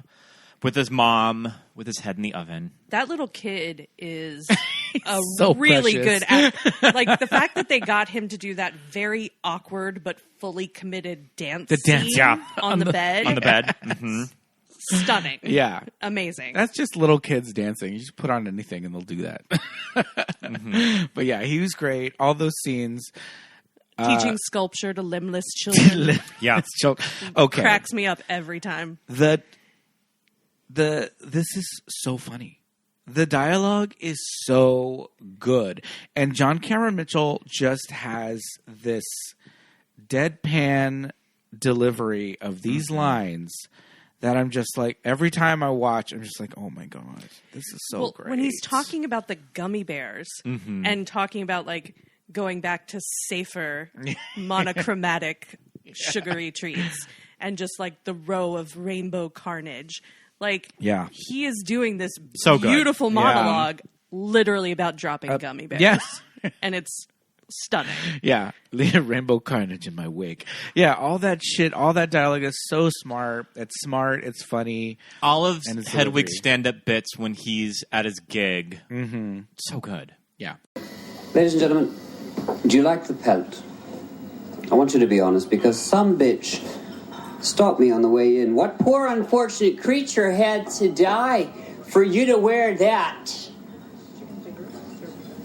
with his mom, with his head in the oven. That little kid is a so really precious. good actor. Like, the fact that they got him to do that very awkward but fully committed dance dance, scene yeah. on the bed. On the bed. Mm-hmm. Stunning. Yeah. Amazing. That's just little kids dancing. You just put on anything and they'll do that. But yeah, he was great. All those scenes. Teaching sculpture to limbless children Yeah. Okay. cracks me up every time. This is so funny. The dialogue is so good. And John Cameron Mitchell just has this deadpan delivery of these lines that I'm just like, every time I watch, I'm just like, oh my God, this is so great. When he's talking about the gummy bears and talking about, like, going back to safer, monochromatic, sugary treats and just, like, the row of rainbow carnage. Like, Yeah. he is doing this So good. beautiful Yeah. monologue literally about dropping gummy bears. Yeah. And it's stunning. Yeah, rainbow carnage in my wig. Yeah, all that shit, all that dialogue is so smart. It's funny. All of And it's Hedwig's delivery. stand-up bits when he's at his gig. Mm-hmm. So good. Yeah. Ladies and gentlemen, do you like the pelt? I want you to be honest, because some bitch stopped me on the way in. What poor unfortunate creature had to die for you to wear that?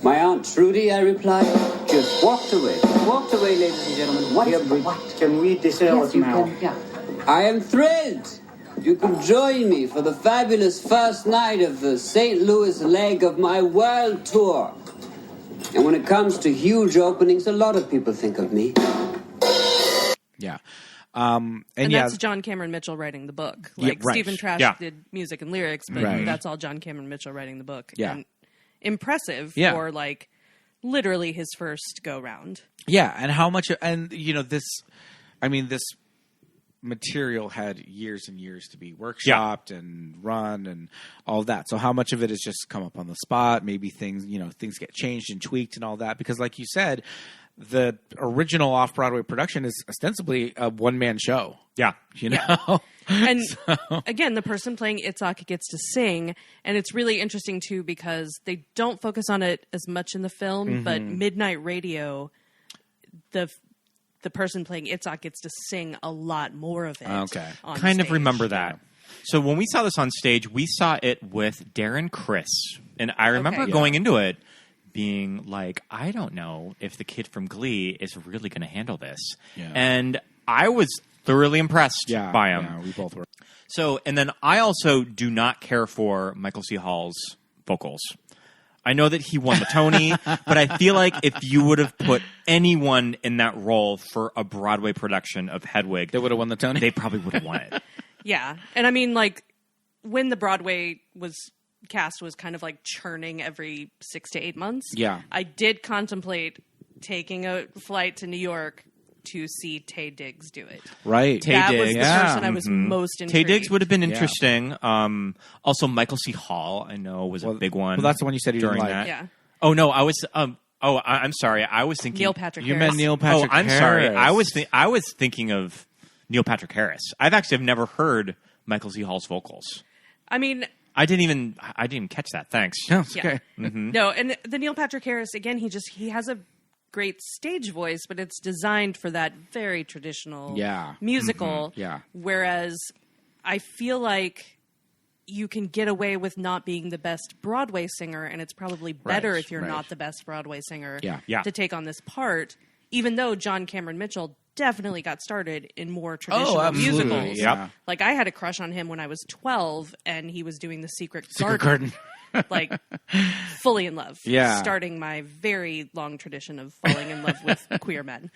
My Aunt Trudy, I replied, just walked away. Walked away, ladies and gentlemen. What? Can we dissolve Yes, you now? can. Yeah. I am thrilled. You can join me for the fabulous first night of the St. Louis leg of my world tour. And when it comes to huge openings, a lot of people think of me. Yeah. And yeah, that's John Cameron Mitchell writing the book. Yeah, Like, right. Stephen Trash Yeah. did music and lyrics, but Right. that's all John Cameron Mitchell writing the book. Yeah. And impressive Yeah. for, like, literally his first go-round. yeah, and how much, and you know, this material had years and years to be workshopped and run and all that. So how much of it has just come up on the spot? Maybe things get changed and tweaked and all that. Because like you said, the original off-Broadway production is ostensibly a one-man show. Yeah. You know? And again, the person playing Itzhak gets to sing, and it's really interesting too because they don't focus on it as much in the film, but Midnight Radio, the person playing Itzhak gets to sing a lot more of it. Okay. on Kind of stage. remember that. So when we saw this on stage, we saw it with Darren Criss. And I remember Okay. going into it being like, I don't know if the kid from Glee is really going to handle this. Yeah. And I was thoroughly impressed Yeah, by him. Yeah, we both were. So, and then I also do not care for Michael C. Hall's vocals. I know that he won the Tony, but I feel like if you would have put anyone in that role for a Broadway production of Hedwig, They would have won the Tony. they probably would have won it. Yeah. And I mean, like, when the Broadway cast was kind of like churning every 6 to 8 months. Yeah. I did contemplate taking a flight to New York to see Taye Diggs do it. Right. Taye That was Diggs. the Yeah. person I was most intrigued. Taye Diggs would have been interesting. Also, Michael C. Hall, I know, was a big one. Well, that's the one you said you didn't during like. that. Yeah. Oh no, I was. I'm sorry. I was thinking Neil Patrick You Harris. meant Neil Patrick I'm Harris. sorry. I was thinking of Neil Patrick Harris. I've never heard Michael C. Hall's vocals. I mean, I didn't even catch that. Thanks. No, it's okay. Mm-hmm. No, and the Neil Patrick Harris, again, he has a great stage voice, but it's designed for that very traditional musical. Mm-hmm. Yeah. Whereas I feel like you can get away with not being the best Broadway singer, and it's probably better if you're not the best Broadway singer to take on this part, even though John Cameron Mitchell definitely got started in more traditional musicals. Yep. Like, I had a crush on him when I was 12, and he was doing The Secret Garden. Like, fully in love. Yeah. Starting my very long tradition of falling in love with queer men.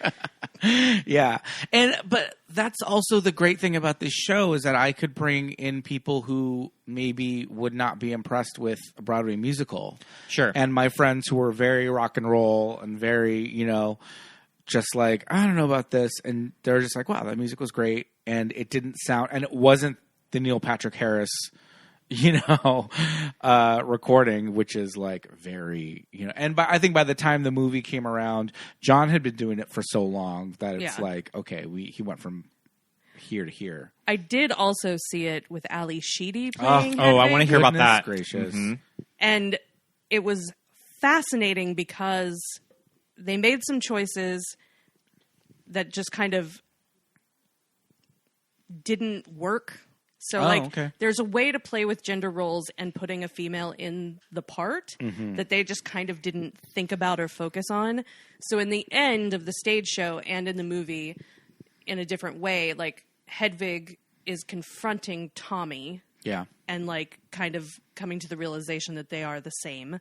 Yeah. But that's also the great thing about this show is that I could bring in people who maybe would not be impressed with a Broadway musical. Sure. And my friends who were very rock and roll and very, just like, I don't know about this. And they're just like, wow, that music was great. And it didn't sound, and it wasn't the Neil Patrick Harris, recording, which is like very, and I think by the time the movie came around, John had been doing it for so long that it's like, okay, he went from here to here. I did also see it with Ali Sheedy playing. I want to hear about that. Gracious. Mm-hmm. And it was fascinating because they made some choices that just kind of didn't work. So, there's a way to play with gender roles and putting a female in the part that they just kind of didn't think about or focus on. So in the end of the stage show and in the movie, in a different way, like, Hedwig is confronting Tommy. Yeah. And, like, kind of coming to the realization that they are the same.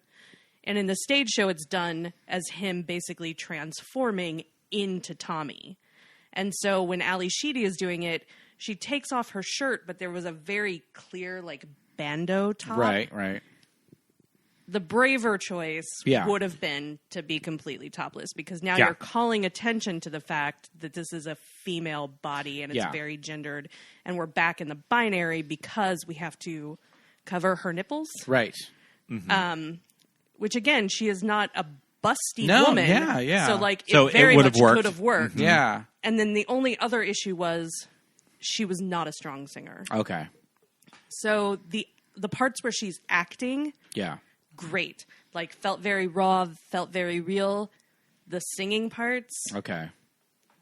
And in the stage show, it's done as him basically transforming into Tommy. And so when Ali Sheedy is doing it, she takes off her shirt, but there was a very clear, like, bandeau top. Right. The braver choice would have been to be completely topless, because now you're calling attention to the fact that this is a female body and it's very gendered, and we're back in the binary because we have to cover her nipples. Right. Mm-hmm. Which, again, she is not a busty woman. Yeah. So, like, it very much could have worked. Mm-hmm. Yeah. And then the only other issue was she was not a strong singer. Okay. So the parts where she's acting, great. Like, felt very raw, felt very real. The singing parts,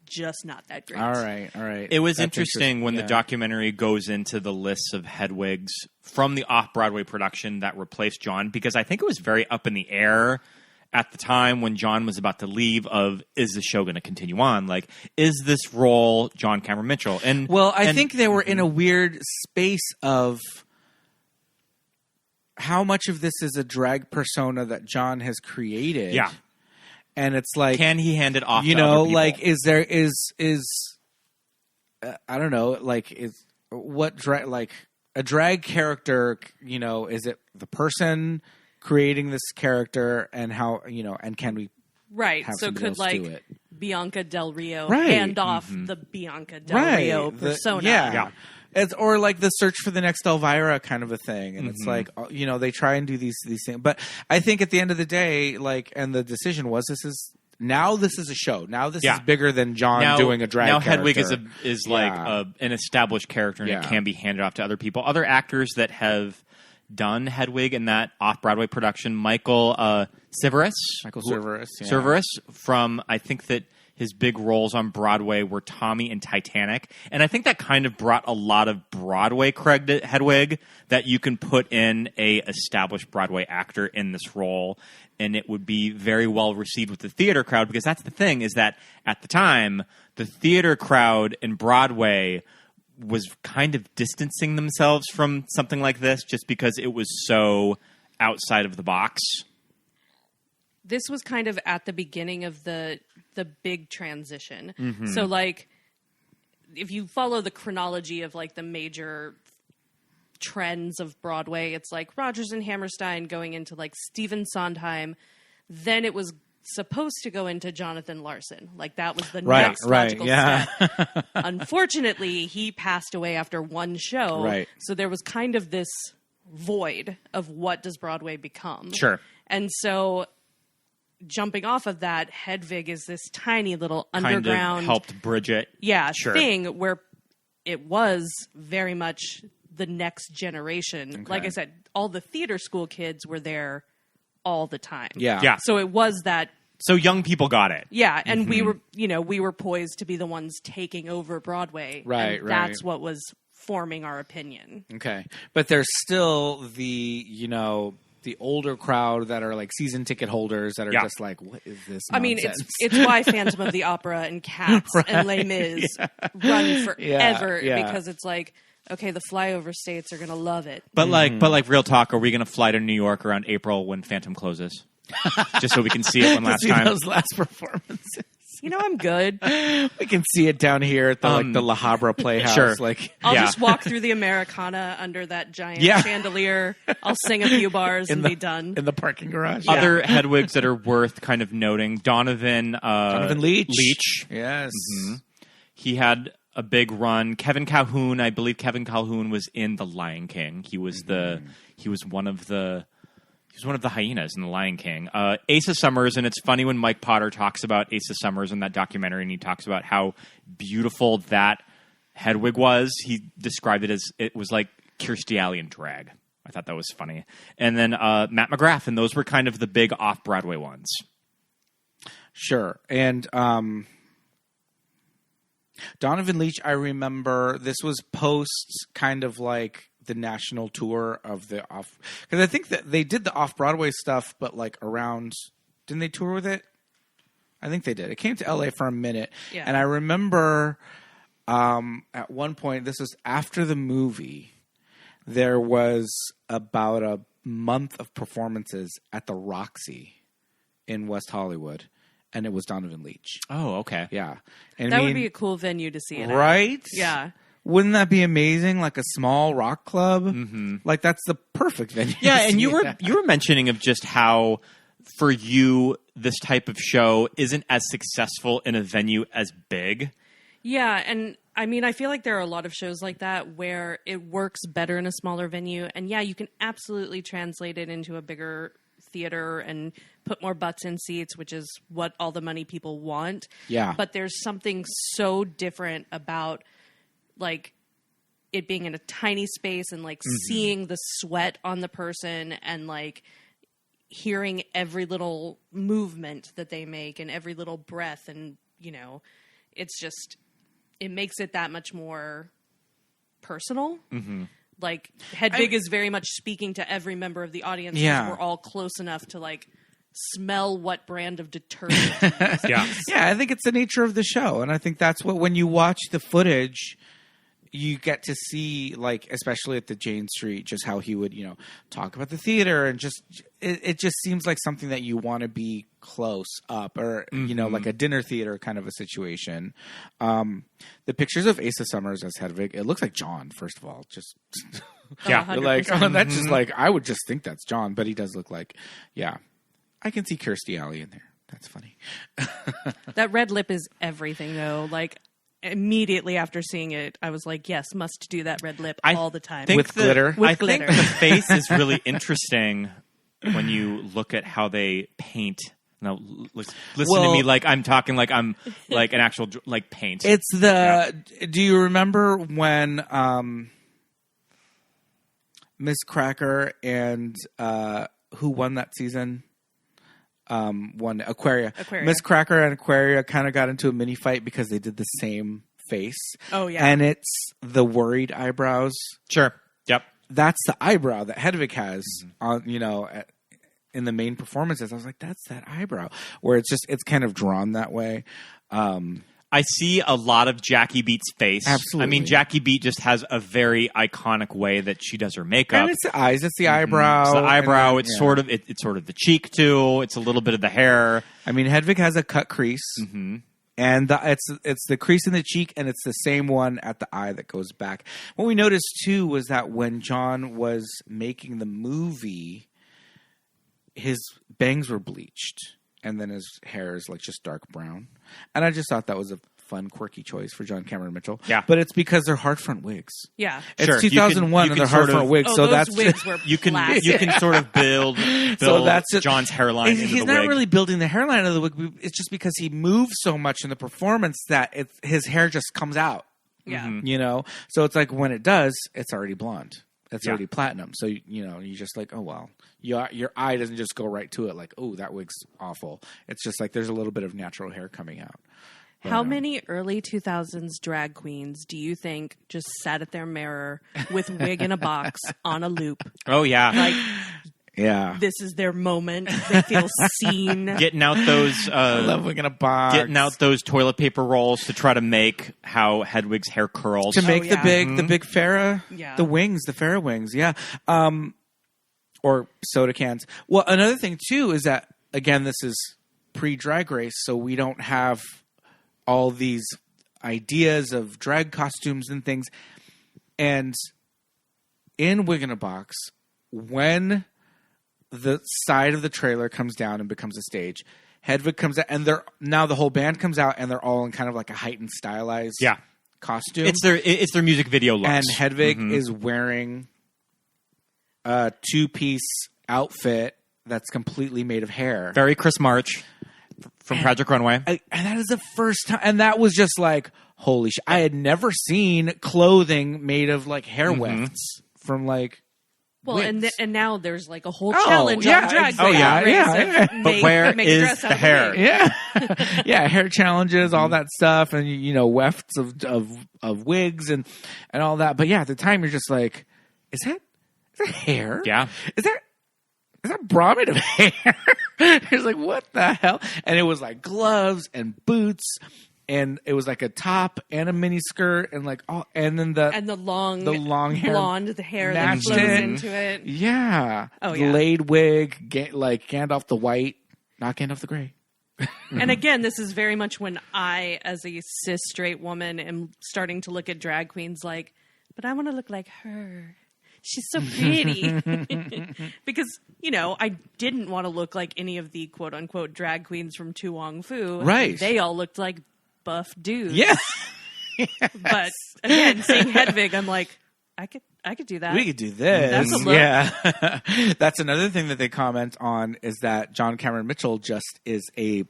just not that great. All right. It was interesting when the documentary goes into the lists of Hedwigs from the off-Broadway production that replaced John, because I think it was very up in the air at the time when John was about to leave of, is the show going to continue on? Like, is this role John Cameron Mitchell? And I think they were in a weird space of how much of this is a drag persona that John has created. Yeah. And it's like, can he hand it off to other people? Like, I don't know, like, a drag character, is it the person creating this character, and how, and can we have so could, else like, do it? Bianca Del Rio hand off the Bianca Del Rio persona. It's, or like the Search for the Next Elvira kind of a thing. And it's like, they try and do these things. But I think at the end of the day, like, and the decision was, this is a show. Now this is bigger than John doing a drag character. Now Hedwig is like an established character, and it can be handed off to other people. Other actors that have done Hedwig in that off-Broadway production, Michael Cerveris. Cerveris from, I think that his big roles on Broadway were Tommy and Titanic. And I think that kind of brought a lot of Broadway cred to Hedwig, that you can put in a established Broadway actor in this role, and it would be very well received with the theater crowd, because that's the thing, is that at the time, the theater crowd in Broadway was kind of distancing themselves from something like this just because it was so outside of the box. This was kind of at the beginning of the big transition. So, like, if you follow the chronology of, like, the major trends of Broadway, it's like Rodgers and Hammerstein going into, like, Stephen Sondheim. Then it was supposed to go into Jonathan Larson. Like, that was the next logical step. Unfortunately, he passed away after one show. So there was kind of this void of what does Broadway become. Sure. And so, jumping off of that, Hedwig is this tiny little underground, kind of helped bridge it. thing where it was very much the next generation. Like I said, all the theater school kids were there all the time. Yeah. So it was that. So young people got it. Yeah, and we were poised to be the ones taking over Broadway. Right, and that's what was forming our opinion. Okay. But there's still the older crowd that are like season ticket holders that are just like, what is this nonsense? I mean, it's why Phantom of the Opera and Cats and Les Mis run forever because it's like, okay, the flyover states are going to love it. But like real talk, are we going to fly to New York around April when Phantom closes? Just so we can see it one last time. Those last performances. I'm good. We can see it down here at the La Habra Playhouse. Sure. I'll just walk through the Americana under that giant chandelier. I'll sing a few bars and be done. In the parking garage. Other Hedwigs that are worth kind of noting. Donovan Leitch. Yes. Mm-hmm. He had a big run. Kevin Calhoun, I believe Kevin Calhoun was in The Lion King. He was one of the hyenas in The Lion King. Asa Summers, and it's funny when Mike Potter talks about Asa Summers in that documentary, and he talks about how beautiful that Hedwig was. He described it as it was like Kirstie Alley in drag. I thought that was funny. And then Matt McGrath, and those were kind of the big off-Broadway ones. Sure. And Donovan Leitch, I remember this was post kind of like the national tour of the off, because I think that they did the off-Broadway stuff, but like around, didn't they tour with it? I think they did. It came to LA for a minute. Yeah. And I remember at one point, this was after the movie, there was about a month of performances at the Roxy in West Hollywood, and it was Donovan Leitch. Oh, okay. Yeah. And that would be a cool venue to see it right? At. Yeah. Wouldn't that be amazing? Like a small rock club? Mm-hmm. Like that's the perfect venue. Yeah, and you were mentioning of just how for you this type of show isn't as successful in a venue as big. Yeah, and I mean I feel like there are a lot of shows like that where it works better in a smaller venue, and yeah, you can absolutely translate it into a bigger theater and put more butts in seats, which is what all the money people want. Yeah. But there's something so different about like it being in a tiny space and like seeing the sweat on the person and like hearing every little movement that they make and every little breath. And, it's just, it makes it that much more personal. Mm-hmm. Like Hedwig is very much speaking to every member of the audience. Yeah. We're all close enough to like smell what brand of detergent to use. Yeah, I think it's the nature of the show. And I think that's what, when you watch the footage, you get to see, like, especially at the Jane Street, just how he would, talk about the theater, and just it just seems like something that you want to be close up, or like a dinner theater kind of a situation. The pictures of Asa Summers as Hedwig, it looks like John. First of all, just yeah, you're like, oh, that's just like, I would just think that's John, but he does look like, yeah, I can see Kirstie Alley in there. That's funny. That red lip is everything, though. Like, immediately after seeing it, I was like, yes, must do that red lip all the time. With glitter? With I glitter. think the face is really interesting when you look at how they paint. Now, listen to me like I'm talking like I'm like an actual like paint. It's the. Yeah. Do you remember when Miss Cracker and who won that season? Won Aquaria. Miss Cracker and Aquaria kind of got into a mini fight because they did the same face. Oh yeah, and it's the worried eyebrows. Sure. Yep. That's the eyebrow that Hedwig has on. In the main performances, I was like, that's that eyebrow, where it's kind of drawn that way. I see a lot of Jackie Beat's face. Absolutely. I mean, Jackie Beat just has a very iconic way that she does her makeup. And it's the eyes, it's the eyebrow. It's the eyebrow. Then, it's sort of the cheek too. It's a little bit of the hair. I mean, Hedwig has a cut crease, and it's the crease in the cheek, and it's the same one at the eye that goes back. What we noticed too was that when John was making the movie, his bangs were bleached, and then his hair is like just dark brown. And I just thought that was a fun, quirky choice for John Cameron Mitchell. Yeah. But it's because they're hard front wigs. Yeah. It's sure. 2001 and they're hard front wigs. Oh, so those that's wigs were you can sort of build so that's John's hairline into the wig. He's not really building the hairline of the wig. It's just because he moves so much in the performance that his hair just comes out. Yeah. You know? So it's like when it does, it's already blonde. It's Yeah. already platinum. So, you know, you just like, oh, well, your eye doesn't just go right to it like, oh, that wig's awful. It's just like there's a little bit of natural hair coming out. How many early 2000s drag queens do you think just sat at their mirror with wig in a box on a loop? Oh, yeah. Like, Yeah. this is their moment. They feel seen. Getting out those I love wig in a box. getting out those toilet paper rolls to try to make how Hedwig's hair curls. to make yeah. the big Farrah, Yeah. the wings, the Farrah wings, yeah, or soda cans. Well, another thing too is that again, this is pre-Drag Race, so we don't have all these ideas of drag costumes and things. And in Wig in a Box, when the side of the trailer comes down and becomes a stage, Hedwig comes out, and now the whole band comes out, and they're all in kind of like a heightened, stylized costume. It's their music video looks. And Hedwig is wearing a 2-piece outfit that's completely made of hair. Very Chris March from Project Runway. And that is the first time. And that was just like, holy shit. I had never seen clothing made of like hair wefts from like. Well, wigs. and now there's like a whole Oh, challenge yeah, on Drag exactly. Race. Oh, yeah, yeah. But where make a is dress out the of hair? wig. Yeah. Yeah. Hair challenges, all that stuff. And, you know, wefts of wigs and all that. But yeah, at the time, you're just like, is that hair? Yeah. Is that bra made of hair? It's like, what the hell? And it was like gloves and boots, and it was like a top and a mini skirt, and like all, and then the long hair, blonde, the hair that matched flows it. into it. Yeah. Oh, the yeah. laid wig, like Gandalf the white, not Gandalf the gray. And again, this is very much when I, as a cis straight woman, am starting to look at drag queens like, but I want to look like her. She's so pretty. Because, you know, I didn't want to look like any of the quote unquote drag queens from Tu Wong Fu. Right. They all looked like buff dudes. Yeah. But again, seeing Hedwig, I'm like, I could do that. We could do this. That's a look. Yeah. That's another thing that they comment on is that John Cameron Mitchell just is a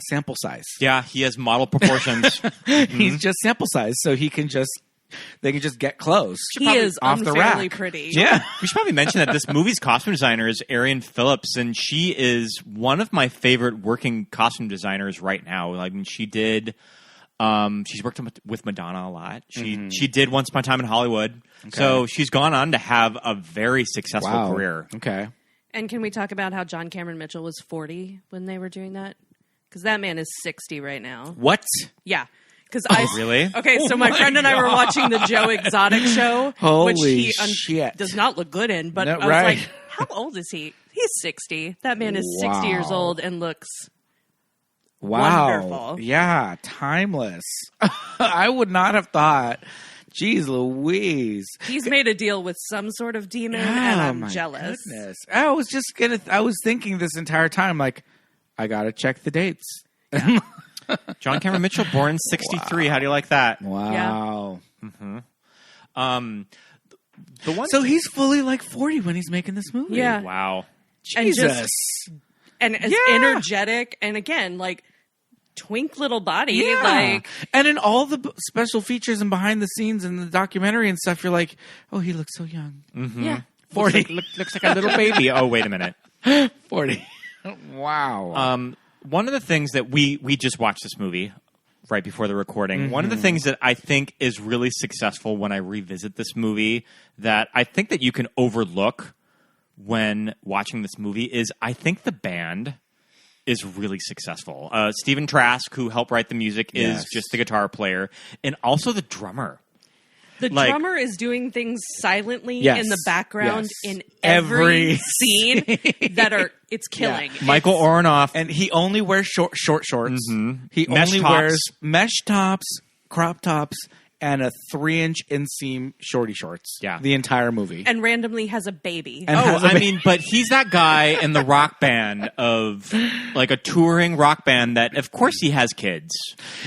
sample size. Yeah, he has model proportions. He's just sample size, so they can just get close. He is off the unfairly rack. pretty. Yeah. We should probably mention that this movie's costume designer is Arian Phillips, and she is one of my favorite working costume designers right now. I mean, she did. She's worked with Madonna a lot. She did Once Upon a Time in Hollywood. Okay. So she's gone on to have a very successful career. Okay. And can we talk about how John Cameron Mitchell was 40 when they were doing that? Because that man is 60 right now. What? Yeah. Because really? Okay, so my friend and I were watching the Joe Exotic show, Holy which he shit. does not look good in. But No, I was right. like, how old is he? He's 60. That man is 60 years old and looks wonderful. Yeah, timeless. I would not have thought. Jeez Louise. He's made a deal with some sort of demon, and I'm jealous. Goodness. I was thinking this entire time, like, I gotta check the dates. John Cameron Mitchell, born in 63. Wow. How do you like that? Wow. Yeah. Mm-hmm. The one. So he's fully like 40 when he's making this movie. Yeah. Wow. Jesus. And as energetic, and again, like, twink little body. Yeah. Like, and in all the special features and behind the scenes and the documentary and stuff, you're like, oh, he looks so young. Mm-hmm. Yeah. 40. Looks like a little baby. Oh, wait a minute. 40. Wow. One of the things that we just watched this movie right before the recording. Mm-hmm. One of the things that I think is really successful when I revisit this movie that I think that you can overlook when watching this movie is I think the band is really successful. Stephen Trask, who helped write the music, is just the guitar player, and also the drummer. The drummer is doing things silently Yes. in the background in Every scene that it's killing. Yeah. Michael Ornoff. And he only wears short shorts. Mm-hmm. He Mesh only tops. wears mesh tops, crop tops, and a 3-inch inseam shorty shorts. Yeah. The entire movie. And randomly has a baby. And has I mean, but he's that guy in the rock band of like a touring rock band that, of course, he has kids.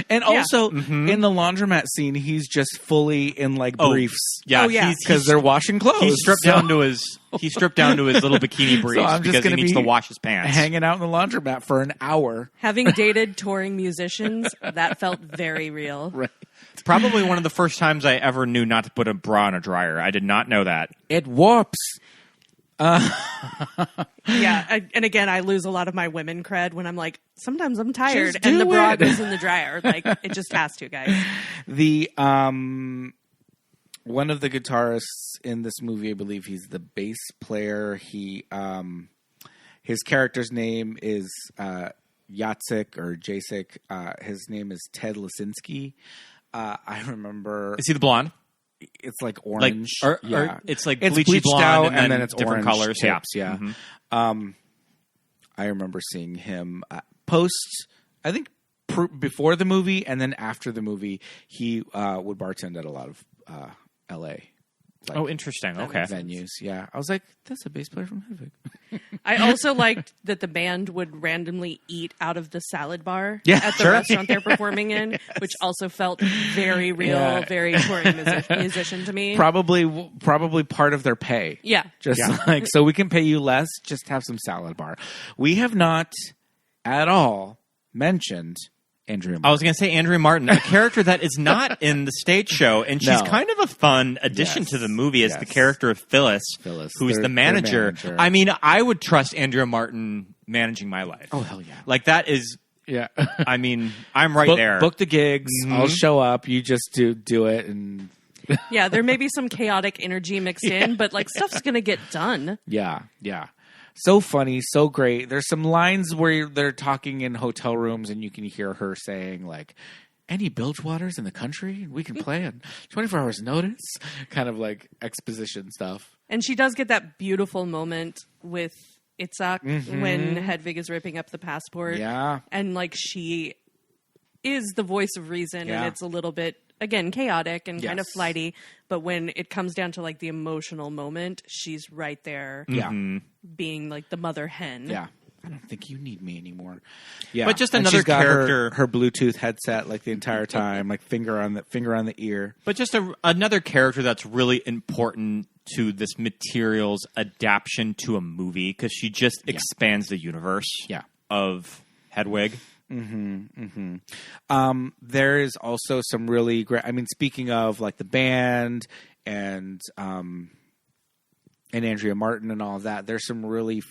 And also in the laundromat scene, he's just fully in like briefs. Yeah, because they're washing clothes. He's stripped down to his little bikini briefs I'm just because he gonna needs be to wash his pants. hanging out in the laundromat for an hour. Having dated touring musicians, that felt very real. Right. Probably one of the first times I ever knew not to put a bra in a dryer. I did not know that. It warps. Yeah, and again, I lose a lot of my women cred when I'm like, sometimes I'm tired, Just and the do bra it. goes in the dryer. Like, it just has to, guys. The one of the guitarists in this movie, I believe he's the bass player. He his character's name is Jacek or Jacek. His name is Ted Lisinski. I remember. Is he the blonde? It's like orange. Or it's like bleachy bleached blonde out, and then it's different orange colors. tips, Yeah. Mm-hmm. I remember seeing him post. I think before the movie and then after the movie, he would bartend at a lot of L.A. Oh, interesting. Okay. Venues. Yeah, I was like, that's a bass player from Hedwig. I also liked that the band would randomly eat out of the salad bar Yeah, at the sure. restaurant they're performing in, which also felt very real, Yeah. very touring musician to me. Probably part of their pay. Yeah. Just like, so we can pay you less, just have some salad bar. We have not at all mentioned Andrea Martin. I was going to say Andrea Martin, a character that is not in the stage show, and she's No. kind of a fun addition to the movie as the character of Phyllis, who's their the manager. manager. I mean, I would trust Andrea Martin managing my life. Oh, hell yeah. Like, that is, Yeah. I mean, I'm right book, there. Book the gigs. Mhm. I'll show up. You just do it. And Yeah, there may be some chaotic energy mixed in, but like stuff's going to get done. yeah. So funny, so great. There's some lines where they're talking in hotel rooms and you can hear her saying like, any bilge waters in the country? We can play on 24 hours notice. Kind of like exposition stuff. And she does get that beautiful moment with Itzhak Mhm. when Hedwig is ripping up the passport. Yeah. And like she is the voice of reason, Yeah. and it's a little bit, again, chaotic and kind of Yes. flighty. But when it comes down to like the emotional moment, she's right there. Yeah. Being like the mother hen. Yeah. I don't think you need me anymore. Yeah. But just And another she's got character- her Bluetooth headset like the entire time, like finger on the ear. But just another character that's really important to this material's adaptation to a movie, because she just expands the universe of Hedwig. There is also some really great. I mean, speaking of like the band and Andrea Martin and all of that, there's some really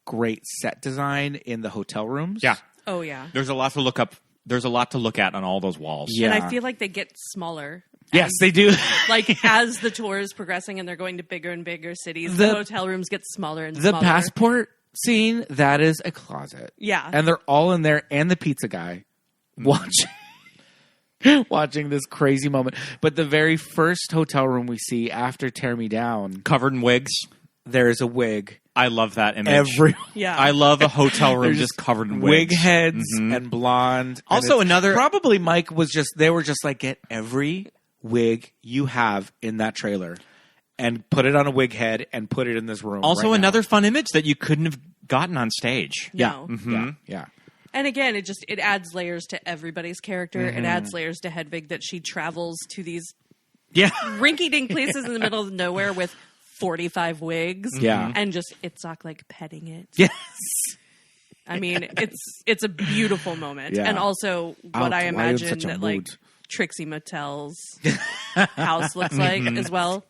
great set design in the hotel rooms. Yeah. Oh, yeah. There's a lot to look up. There's a lot to look at on all those walls. Yeah. And I feel like they get smaller. Yes, they do. Like as the tour is progressing and they're going to bigger and bigger cities, the hotel rooms get smaller and The smaller. passport scene, that is a closet. Yeah. And they're all in there, and the pizza guy watching this crazy moment. But the very first hotel room we see after Tear Me Down, Covered in wigs. there is a wig. I love that image. Yeah. I love a hotel room There's just covered in wig wigs. heads Mhm. and blonde. Also And it's- another- probably Mike was just, they were just like, get every wig you have in that trailer and put it on a wig head and put it in this room. Also right another fun image that you couldn't have gotten on stage. No. Yeah. And again, it adds layers to everybody's character. It adds layers to Hedwig that she travels to these Yeah. rinky-dink places in the middle of nowhere with 45 wigs. Yeah. And just Itzhak like petting it. Yes. I mean, it's a beautiful moment. Yeah. And also what Out, I why are you in imagine such a that like mood? Trixie Mattel's house looks like as well.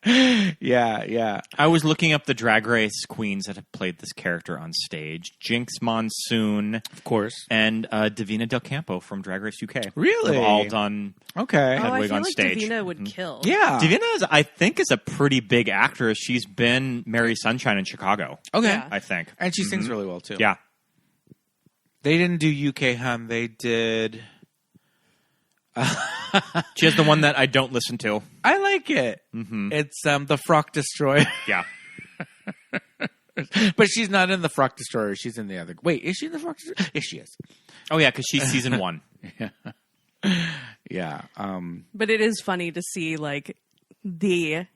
Yeah. I was looking up the Drag Race queens that have played this character on stage. Jinx Monsoon, Of course. and Davina Del Campo from Drag Race UK. Really? Have all done. Okay. Oh, I Hedwig feel on like stage. Davina would kill. Yeah. Davina, I think, is a pretty big actress. She's been Mary Sunshine in Chicago. Okay. Yeah. I think. And she sings really well, too. Yeah. They didn't do UK Hun. They did... She has the one that I don't listen to. I like it. It's the Frock Destroyer. Yeah. But she's not in the Frock Destroyer. She's in the other... Wait, is she in the Frock Destroyer? Yes, she is. Oh, yeah, because she's season 1. Yeah. But it is funny to see like the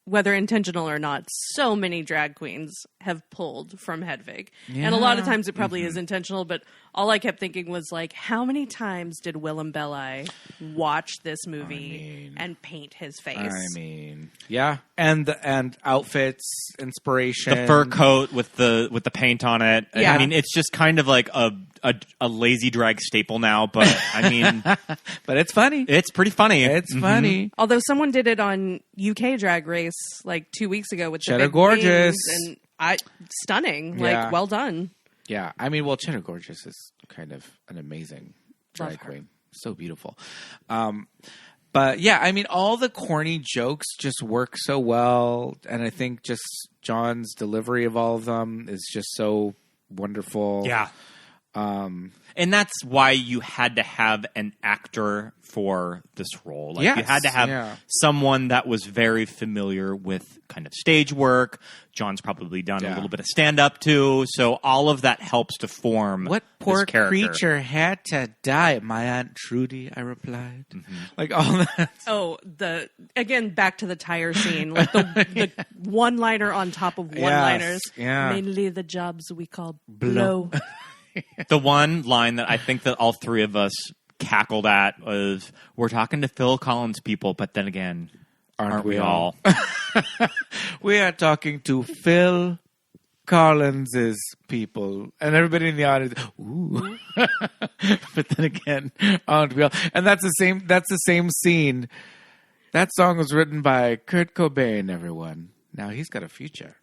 whether intentional or not, so many drag queens have pulled from Hedwig. And a lot of times it probably is intentional, but all I kept thinking was like, how many times did Willem Belli watch this movie and paint his face? I mean, yeah, and outfits, inspiration, the fur coat with the paint on it. Yeah. I mean, it's just kind of like a lazy drag staple now, but I mean, but it's funny. It's pretty funny. It's funny. Although someone did it on UK Drag Race like 2 weeks ago with Cheddar the big Gorgeous, wings, and stunning. Yeah. Like, well done. Yeah, I mean, well, Cheddar Gorgeous is kind of an amazing Love drag her. queen. So beautiful. But yeah, I mean, all the corny jokes just work so well. And I think just John's delivery of all of them is just so wonderful. Yeah. And that's why you had to have an actor for this role. Like, Yes, you had to have someone that was very familiar with kind of stage work. John's probably done a little bit of stand-up, too. So all of that helps to form What this poor character. creature had to die? My Aunt Trudy, I replied. Like all that. Oh, again, back to the tire scene. Like the one-liner on top of one-liners. Yeah. Mainly the jobs we call blow. The one line that I think that all three of us cackled at was, we're talking to Phil Collins people, but then again, aren't we all? We are talking to Phil Collins's people, and everybody in the audience, ooh. But then again, aren't we all? And that's the same scene. That song was written by Kurt Cobain, everyone. Now he's got a future.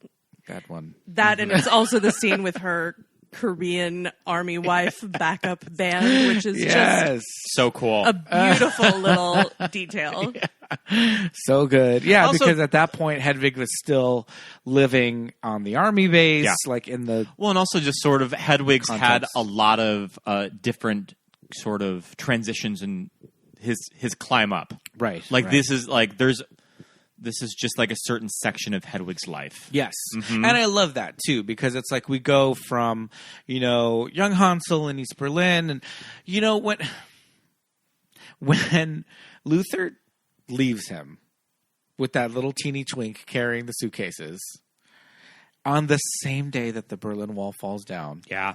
That one. That, and it's also the scene with her Korean army wife backup band, which is just so cool. A beautiful little detail. So good. Yeah, Also, because at that point, Hedwig was still living on the army base, like in the... Well, and also just sort of Hedwig's context. had a lot of different sort of transitions in his climb up. Right. Like right. this is just like a certain section of Hedwig's life. Yes. And I love that too, because it's like we go from, young Hansel in East Berlin, and when Luther leaves him with that little teeny twink carrying the suitcases on the same day that the Berlin Wall falls down. Yeah.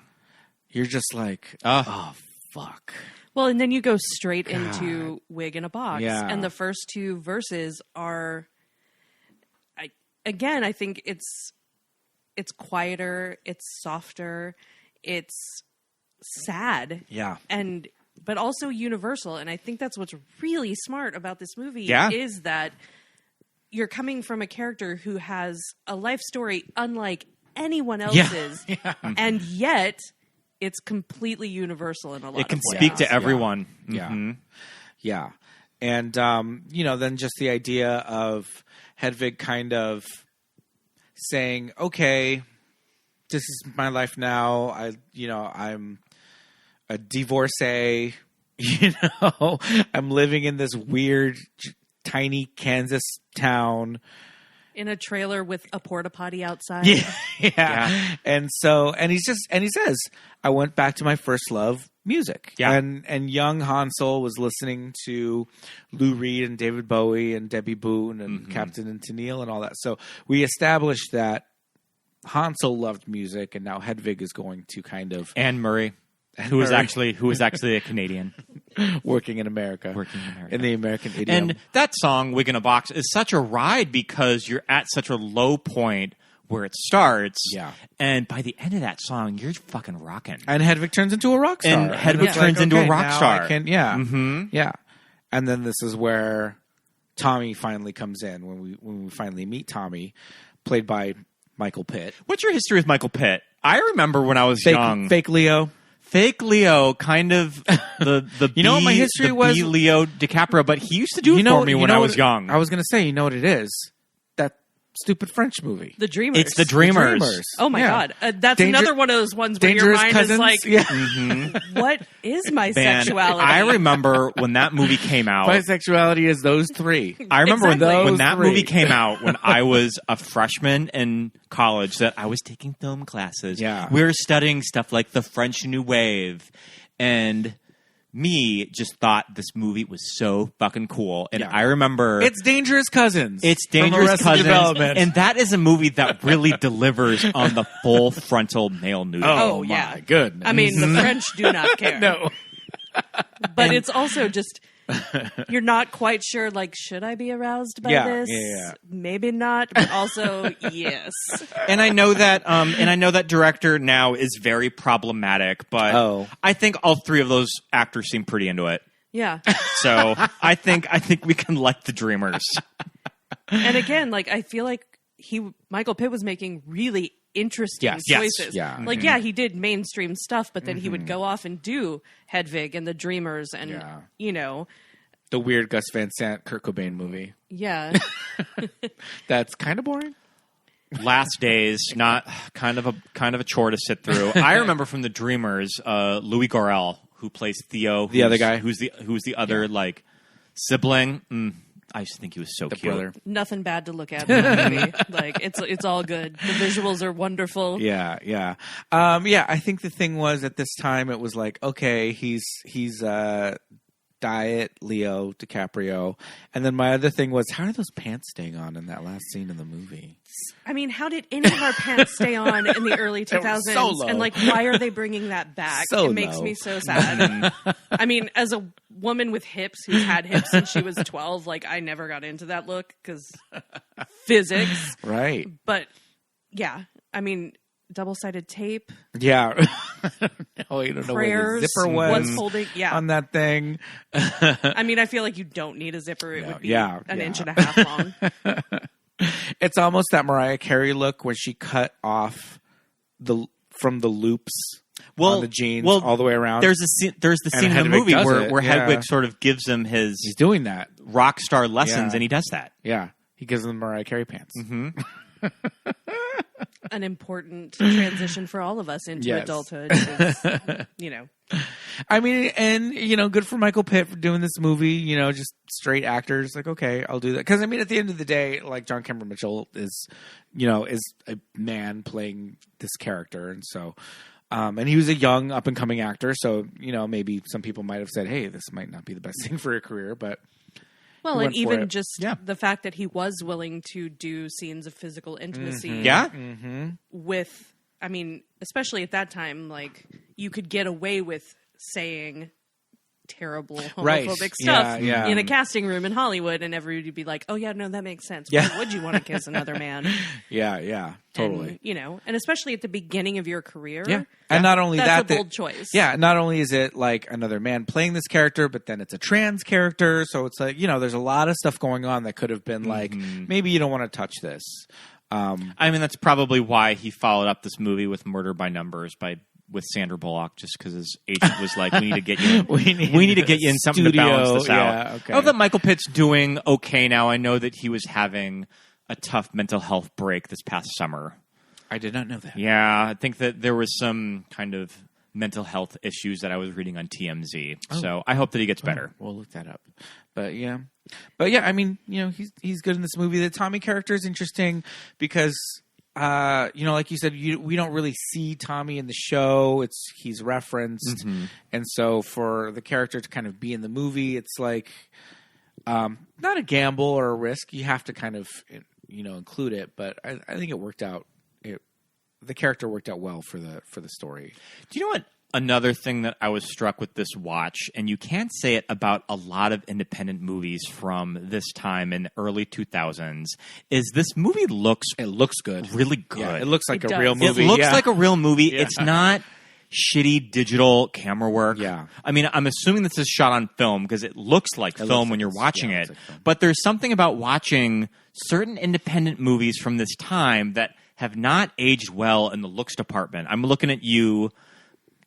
You're just like, oh fuck. Well, and then you go straight into Wig in a Box. Yeah. And the first two verses are, I think it's quieter, it's softer, it's sad. Yeah. But also universal. And I think that's what's really smart about this movie is that you're coming from a character who has a life story unlike anyone else's. Yeah. And yet it's completely universal in a lot of ways. It can speak to everyone. Yeah. Mm-hmm. Yeah. And, then just the idea of Hedwig kind of saying, okay, this is my life now. I'm a divorcee, I'm living in this weird, tiny Kansas town. In a trailer with a porta potty outside. Yeah. And he says, I went back to my first love, music. Yeah. And young Hansel was listening to Lou Reed and David Bowie and Debbie Boone and Captain and Tennille and all that. So we established that Hansel loved music, and now Hedwig is going to kind of Anne Murray, who is actually a Canadian. Working in America. In the American idiom. And that song, Wig in a Box, is such a ride because you're at such a low point where it starts. Yeah. And by the end of that song, you're fucking rocking. And Hedwig turns into a rock star. And Hedwig turns into a rock star. Yeah. And then this is where Tommy finally comes in, when we finally meet Tommy, played by Michael Pitt. What's your history with Michael Pitt? I remember when I was young. Fake Leo. Fake Leo, kind of the what my history was? Leo DiCaprio, but he used to do it for me when I was young. I was going to say, you know what it is? That stupid French movie. The Dreamers. It's The Dreamers. Oh my God. That's another one of those ones where your mind Cousins? is like, what is my sexuality? I remember when that movie came out. My sexuality is those three. I remember Exactly. when that three. movie came out when I was a freshman in college that I was taking film classes. Yeah. We were studying stuff like the French New Wave and me just thought this movie was so fucking cool. And I remember... It's Dangerous Cousins. It's Dangerous Cousins. Development. And that is a movie that really delivers on the full frontal male nudity. Oh my goodness. I mean, the French do not care. No. But it's also just... You're not quite sure, like, should I be aroused by this? Yeah. Maybe not, but also yes. And I know that director now is very problematic, but I think all three of those actors seem pretty into it. Yeah. So I think we can like the Dreamers. And again, like, I feel like Michael Pitt was making really interesting choices. Yeah. Like, yeah, he did mainstream stuff, but then he would go off and do Hedwig and the Dreamers and, you know. The weird Gus Van Sant, Kurt Cobain movie. Yeah. That's kind of boring. Last Days, not kind of a chore to sit through. I remember from the Dreamers, Louis Garrel, who plays Theo. The other guy. Who's the other, like, sibling. I just think he was so cute. Brother. Nothing bad to look at in the movie. Like, it's all good. The visuals are wonderful. Yeah. I think the thing was at this time it was like, okay, he's diet Leo DiCaprio, and then my other thing was, how are those pants staying on in that last scene in the movie? I mean, how did any of our pants stay on in the early 2000s? So low. And like, why are they bringing that back? So it makes low. me so sad. I mean, as a woman with hips who's had hips since she was 12, like, I never got into that look because physics. Right. But yeah, I mean, double-sided tape. Yeah. No, you don't know where the zipper was. What's holding? Yeah. On that thing. I mean, I feel like you don't need a zipper. It would be an inch and a half long. It's almost that Mariah Carey look when she cut off from the loops on the jeans all the way around. There's the scene in the movie where Hedwig sort of gives him his... He's doing that. Rock star lessons, and he does that. Yeah. He gives them Mariah Carey pants. Mm-hmm. An important transition for all of us into adulthood is, you know. I mean, and, you know, good for Michael Pitt for doing this movie, you know, just straight actors. Like, okay, I'll do that. Because, I mean, at the end of the day, like, John Cameron Mitchell is a man playing this character. And so, and he was a young, up-and-coming actor. So, you know, maybe some people might have said, hey, this might not be the best thing for your career, but... Well, and even just the fact that he was willing to do scenes of physical intimacy with, I mean, especially at that time, like, you could get away with saying terrible homophobic stuff in a casting room in Hollywood, and everybody would be like, oh, yeah, no, that makes sense. Why would you want to kiss another man? Yeah, totally. And, you know, and especially at the beginning of your career. Yeah. And not only that's a bold choice. Yeah, not only is it like another man playing this character, but then it's a trans character. So it's like, you know, there's a lot of stuff going on that could have been like, maybe you don't want to touch this. I mean, that's probably why he followed up this movie with Murder by Numbers with Sandra Bullock, just because his agent was like, "We need to get you. we need to get you in something to balance this out." Okay. I hope that Michael Pitt's doing okay now. I know that he was having a tough mental health break this past summer. I did not know that. Yeah, I think that there was some kind of mental health issues that I was reading on TMZ. So I hope that he gets better. We'll look that up. But yeah, I mean, you know, he's good in this movie. The Tommy character is interesting because. You know, like you said, we don't really see Tommy in the show. He's referenced, and so for the character to kind of be in the movie, it's like not a gamble or a risk. You have to kind of, you know, include it. But I think it worked out. The character worked out well for the story. Do you know what? Another thing that I was struck with this watch, and you can't say it about a lot of independent movies from this time in the early 2000s, is this movie looks good. Really good. Yeah, it looks like a real movie. It looks like a real movie. Yeah. It's not shitty digital camera work. Yeah. I mean, I'm assuming this is shot on film because it looks like film when you're watching it. Like but there's something about watching certain independent movies from this time that have not aged well in the looks department. I'm looking at you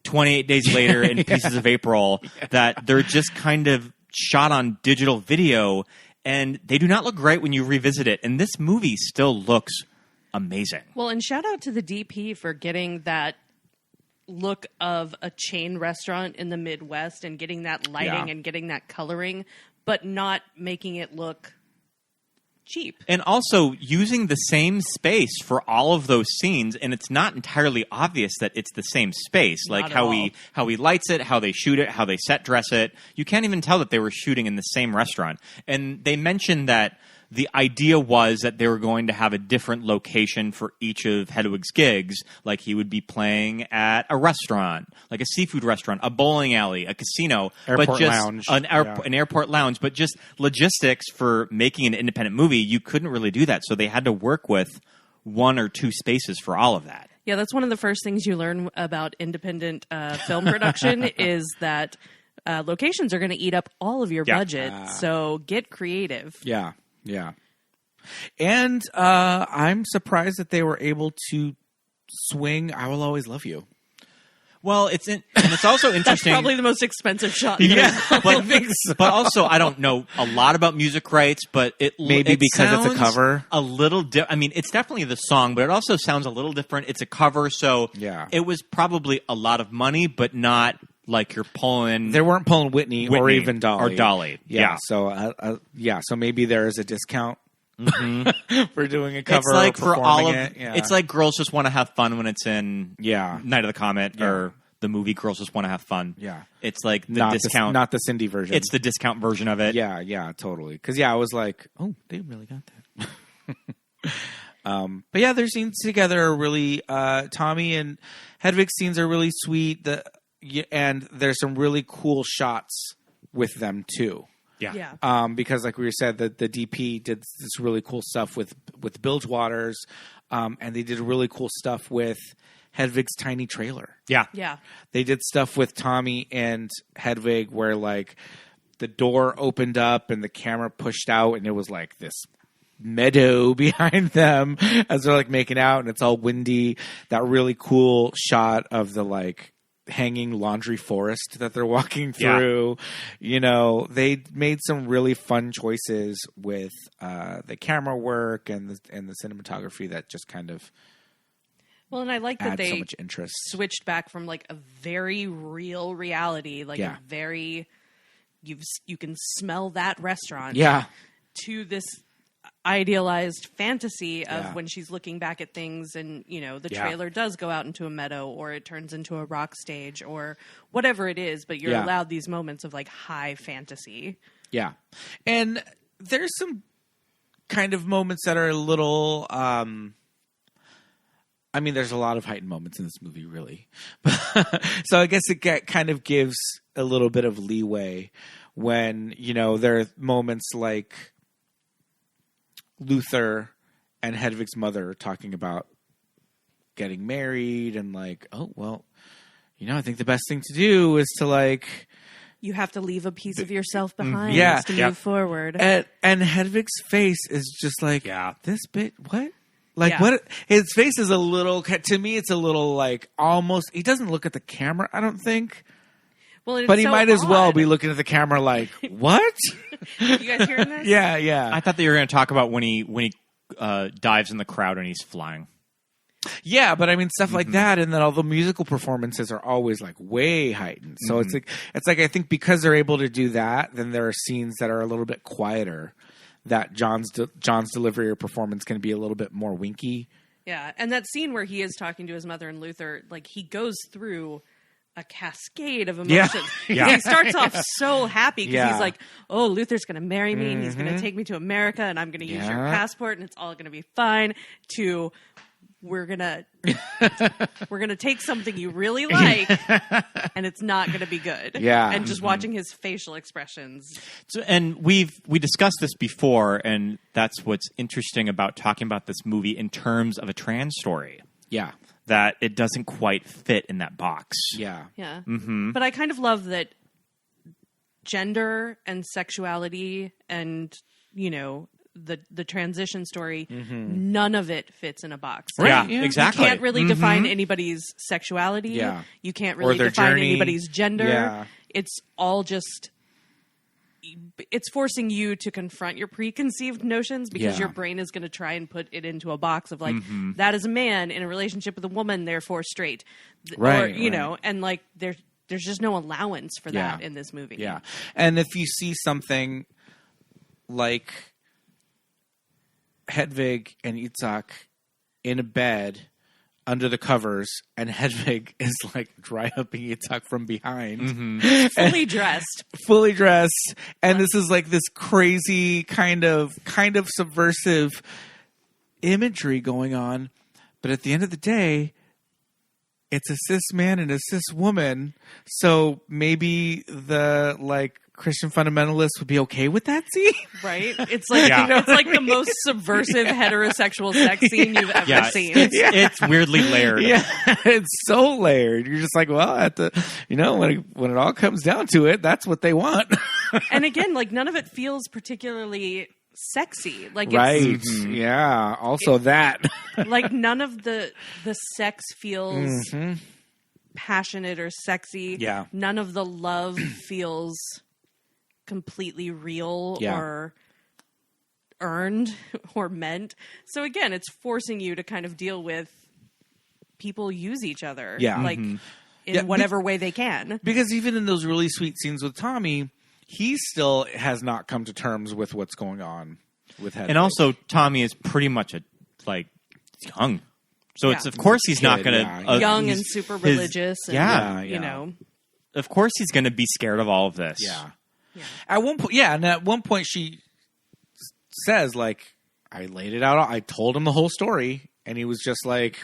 28 days later in Pieces of April that they're just kind of shot on digital video and they do not look great when you revisit it. And this movie still looks amazing. Well, and shout out to the DP for getting that look of a chain restaurant in the Midwest and getting that lighting and getting that coloring, but not making it look cheap. And also using the same space for all of those scenes, and it's not entirely obvious that it's the same space. Like how he lights it, how they shoot it, how they set dress it. You can't even tell that they were shooting in the same restaurant. And they mentioned that the idea was that they were going to have a different location for each of Hedwig's gigs. Like he would be playing at a restaurant, like a seafood restaurant, a bowling alley, a casino, airport lounge. An airport lounge. But just logistics for making an independent movie, you couldn't really do that. So they had to work with one or two spaces for all of that. Yeah, that's one of the first things you learn about independent film production is that locations are going to eat up all of your budget. So get creative. Yeah. Yeah. And I'm surprised that they were able to swing I Will Always Love You. Well, it's also interesting. That's probably the most expensive shot. Yeah, but also I don't know a lot about music rights, but it because it's a cover. A little I mean, it's definitely the song, but it also sounds a little different. It's a cover, so it was probably a lot of money, but not like you're pulling. They weren't pulling Whitney or even Dolly. Yeah. So so maybe there is a discount for doing a cover. It's like for all of it. It's like Girls Just Want to Have Fun when it's in Night of the Comet or the movie Girls Just Want to Have Fun. Yeah. It's like the discount, not the Cindy version. It's the discount version of it. Yeah, totally. Because I was like, oh, they really got that. But yeah, their scenes together are really Tommy and Hedwig's scenes are really sweet. And there's some really cool shots with them too. Yeah. Because like we said, the DP did this really cool stuff with Bilgewater's, and they did really cool stuff with Hedwig's tiny trailer. Yeah. They did stuff with Tommy and Hedwig where like the door opened up and the camera pushed out and it was like this meadow behind them as they're like making out and it's all windy. That really cool shot of the like hanging laundry forest that they're walking through. They made some really fun choices with the camera work and the cinematography that just kind of and I like that they so much interest. Switched back from like a very real reality, like a very you can smell that restaurant to this idealized fantasy of when she's looking back at things and the trailer does go out into a meadow or it turns into a rock stage or whatever it is, but you're allowed these moments of like high fantasy. And there's some kind of moments that are a little there's a lot of heightened moments in this movie, really. So I guess it kind of gives a little bit of leeway when, there are moments like Luther and Hedwig's mother talking about getting married and like, oh, well, I think the best thing to do is to like... You have to leave a piece of yourself behind to move forward. And Hedwig's face is just like, this bit, what? Like what? His face is a little, to me, it's a little like almost, he doesn't look at the camera, I don't think. Well, but he might as well be looking at the camera like, what? You guys hearing this? Yeah. I thought that you were going to talk about when he dives in the crowd and he's flying. Yeah, but stuff like that, and then all the musical performances are always like way heightened. So it's like I think because they're able to do that, then there are scenes that are a little bit quieter. That John's delivery or performance can be a little bit more winky. Yeah, and that scene where he is talking to his mother and Luther, like he goes through a cascade of emotions. He starts off so happy because he's like, oh, Luther's going to marry me and he's going to take me to America and I'm going to use your passport and it's all going to be fine, to we're gonna take something you really like and it's not gonna be good. And just watching his facial expressions. So, and we discussed this before, and that's what's interesting about talking about this movie in terms of a trans story. That it doesn't quite fit in that box. But I kind of love that gender and sexuality and the transition story, none of it fits in a box. Right. Yeah, exactly. You can't really define anybody's sexuality. You can't really define anybody's gender. It's all just... It's forcing you to confront your preconceived notions because your brain is going to try and put it into a box of like, that is a man in a relationship with a woman, therefore straight. Or, know, and like there's just no allowance for that in this movie. And if you see something like... Hedwig and Itzhak in a bed under the covers, and Hedwig is like dry humping Itzhak from behind, fully dressed, and this is like this crazy kind of subversive imagery going on. But at the end of the day, it's a cis man and a cis woman, so maybe the like Christian fundamentalists would be okay with that scene, right? It's like it's like the most subversive heterosexual sex scene you've ever seen. It's weirdly layered. Yeah, it's so layered. You're just like, well, at the when it all comes down to it, that's what they want. And again, like none of it feels particularly sexy. Like right, yeah. Also, that like none of the sex feels passionate or sexy. Yeah, none of the love feels completely real or earned or meant. So again, it's forcing you to kind of deal with people use each other like in whatever way they can. Because even in those really sweet scenes with Tommy, he still has not come to terms with what's going on with Hedwig. And also Tommy is pretty much young. So it's of course he's not going to young and super religious and you know. Of course he's going to be scared of all of this. Yeah. At one point, and at one point she says, like, I laid it out. I told him the whole story, and he was just like,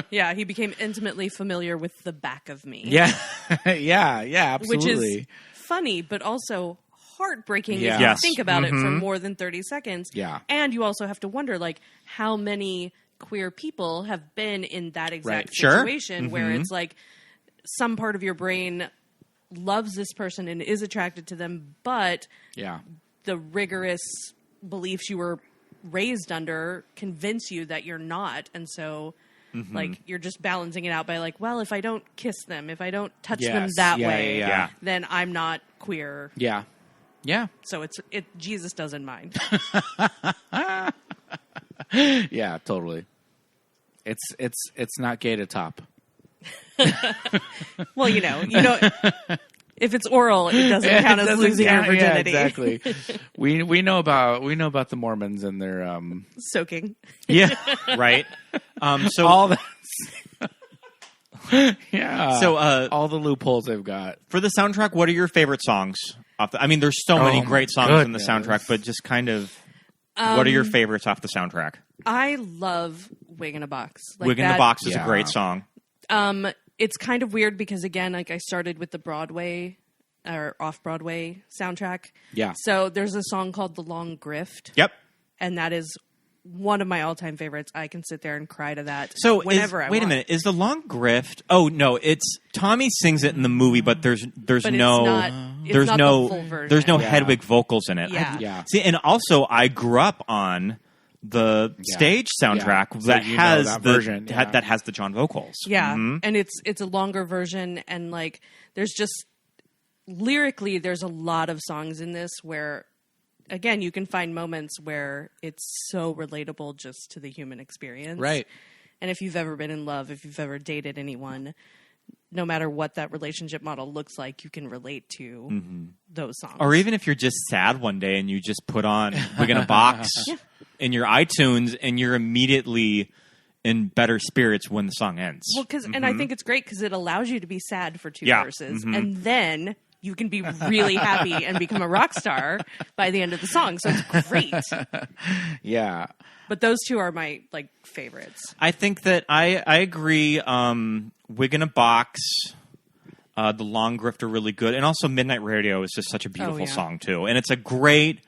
yeah, he became intimately familiar with the back of me. Yeah, yeah, absolutely. Which is funny, but also heartbreaking if you think about it for more than 30 seconds. Yeah. And you also have to wonder, like, how many queer people have been in that exact Sure. situation where it's like some part of your brain loves this person and is attracted to them, but the rigorous beliefs you were raised under convince you that you're not, and so like you're just balancing it out by like, well, if I don't kiss them, if I don't touch them that way, then I'm not queer. Yeah. So Jesus doesn't mind. Yeah, totally. It's not gay to top. Well, you know, if it's oral, it doesn't count as losing your virginity. Yeah, exactly. we know about the Mormons and their soaking. Yeah, right. So all that. Yeah. So all the loopholes they've got for the soundtrack. What are your favorite songs? I mean, there's so many great songs in the soundtrack, but just kind of, what are your favorites off the soundtrack? I love "Wig in a Box." Like "Wig in the Box" is a great song. It's kind of weird because, again, like I started with the Broadway or off-Broadway soundtrack. Yeah. So there's a song called "The Long Grift." Yep. And that is one of my all-time favorites. I can sit there and cry to that whenever I want. Wait a minute. Is "The Long Grift"? Oh, no. It's Tommy sings it in the movie, but there's no full version. There's no Hedwig vocals in it. Yeah. See, and also I grew up on the stage soundtrack that has that version that has the John vocals. Yeah, and it's a longer version, and like there's just lyrically there's a lot of songs in this where, again, you can find moments where it's so relatable just to the human experience, right? And if you've ever been in love, if you've ever dated anyone, no matter what that relationship model looks like, you can relate to those songs. Or even if you're just sad one day and you just put on "Wig in a Box" in your iTunes and you're immediately in better spirits when the song ends. Well, and I think it's great because it allows you to be sad for two verses, and then you can be really happy and become a rock star by the end of the song. So it's great. Yeah. But those two are my favorites. I think that I agree. "Wig in a Box," "The Long Grift" are really good, and also "Midnight Radio" is just such a beautiful song too, and it's a great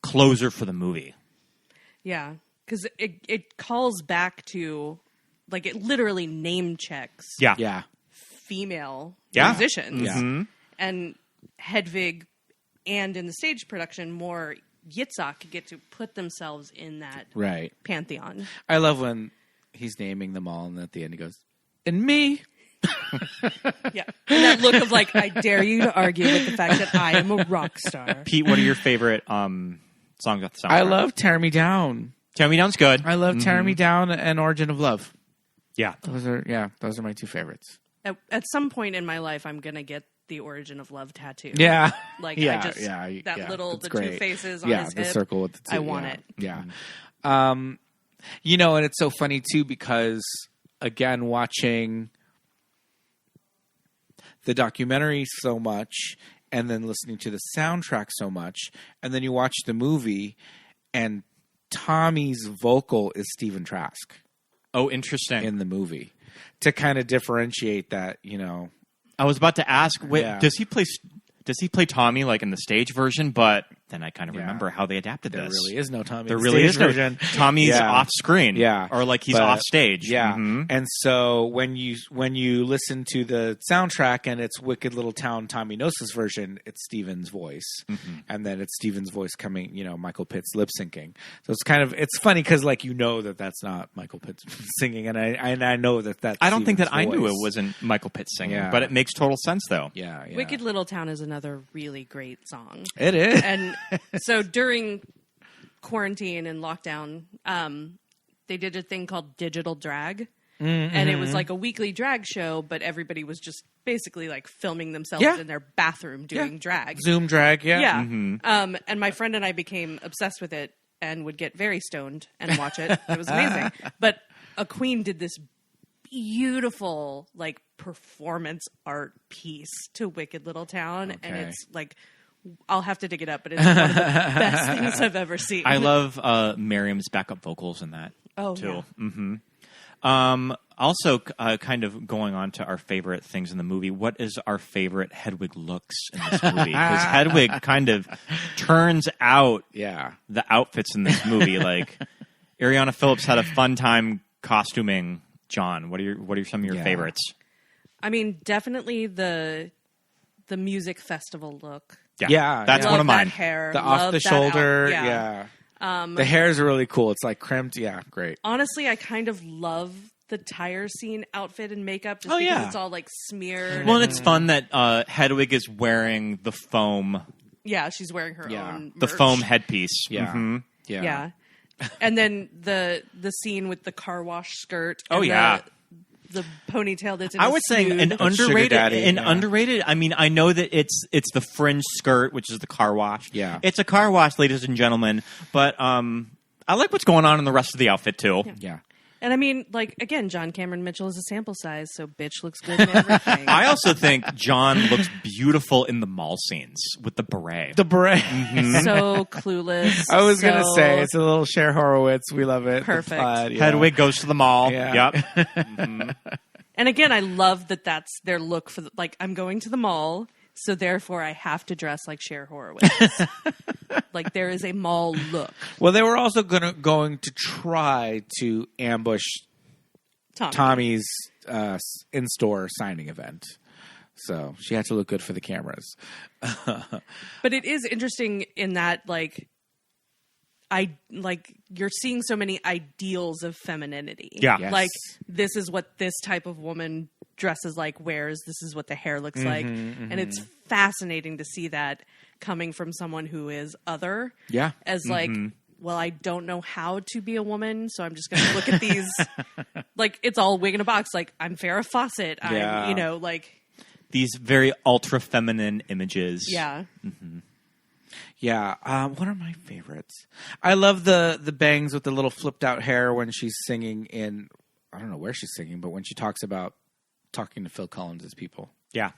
closer for the movie. Yeah, because it calls back to it literally name checks. Yeah. Female musicians. Yeah. And Hedwig, and in the stage production, more Yitzhak get to put themselves in that pantheon. I love when he's naming them all, and at the end he goes, "And me." Yeah, and that look of I dare you to argue with the fact that I am a rock star. Pete, what are your favorite songs off the soundtrack? I love "Tear Me Down." "Tear Me Down's good. I love "Tear Me Down" and "Origin of Love." Yeah, those are my two favorites. At some point in my life, I'm gonna get the Origin of Love tattoo. Yeah. Like, Yeah, I just, that little, the great. two faces on Yeah, his the hip. circle with the two. I want it. Yeah. And it's so funny, too, because, again, watching the documentary so much and then listening to the soundtrack so much, and then you watch the movie, and Tommy's vocal is Stephen Trask. Oh, interesting. In the movie. To kind of differentiate that, I was about to ask, Yeah. does he play Tommy like in the stage version? But then I kind of remember how they adapted there this. really is no Tommy. There in the really stage is no version. Tommy's Yeah. off screen. Yeah. Or like he's But- off stage. Yeah. Mhm. And so when you listen to the soundtrack and it's Wicked Little Town Tommy Gnosis version, it's Steven's voice. And then it's Steven's voice coming, Michael Pitt's lip syncing. So it's funny because that's not Michael Pitt singing, and I know that's I don't think that Steven's I knew it voice. wasn't Michael Pitt singing, Yeah. but it makes total sense though. Yeah. Wicked Little Town is another really great song. It is. And so during quarantine and lockdown, they did a thing called digital drag. And it was like a weekly drag show, but everybody was just basically like filming themselves Yeah. in their bathroom doing drag. Zoom drag, yeah. Yeah. And my friend and I became obsessed with it and would get very stoned and watch it. It was amazing. But a queen did this beautiful like performance art piece to Wicked Little Town. And Okay. it's like, I'll have to dig it up, but it's one of the best things I've ever seen. I love Miriam's backup vocals in that too. Yeah. Also, kind of going on to our favorite things in the movie, what is our favorite Hedwig looks in this movie? Because Hedwig kind of turns out the outfits in this movie. Like Ariana Phillips had a fun time costuming John. What are some of your favorites? I mean, definitely the music festival look. Yeah, that's Love one of mine. That hair, The love off the that shoulder, out- the hairs are really cool. It's like crimped, great. Honestly, I kind of love the tire scene outfit and makeup just because yeah. it's all like smeared. Well, and it's fun that Hedwig is wearing the foam. Yeah, she's wearing her own The merch. foam headpiece. Yeah. Mhm. Yeah. And then the scene with the car wash skirt. Oh, and yeah. The ponytail that's in I a was saying snood. an underrated. daddy, Underrated. I mean, I know that it's the fringe skirt, which is the car wash. Yeah. It's a car wash, ladies and gentlemen. But I like what's going on in the rest of the outfit too. Yeah. And I mean, like, again, John Cameron Mitchell is a sample size, so bitch looks good in everything. I also think John looks beautiful in the mall scenes with the beret. The beret. So clueless. I was going to so say, it's a little Cher Horowitz. We love it. The Perfect. plaid, yeah. Hedwig goes to the mall. Yeah. Yep. And again, I love that that's their look for like, I'm going to the mall, so therefore I have to dress like Cher Horowitz. Like, there is a mall look. Well, they were also going to try to ambush Tommy's in-store signing event. So she had to look good for the cameras. But it is interesting in that, like, you're seeing so many ideals of femininity. Yeah. Yes. Like, this is what this type of woman dresses like, wears. This is what the hair looks like. And it's fascinating to see that coming from someone who is other. Yeah. As like, well, I don't know how to be a woman, so I'm just going to look at these. Like, it's all wig in a box. Like, I'm Farrah Fawcett. Yeah. I'm, like. These very ultra feminine images. Yeah. Yeah. What are my favorites? I love the bangs with the little flipped out hair when she's singing in, I don't know where she's singing, but when she talks about talking to Phil Collins' people. Yeah.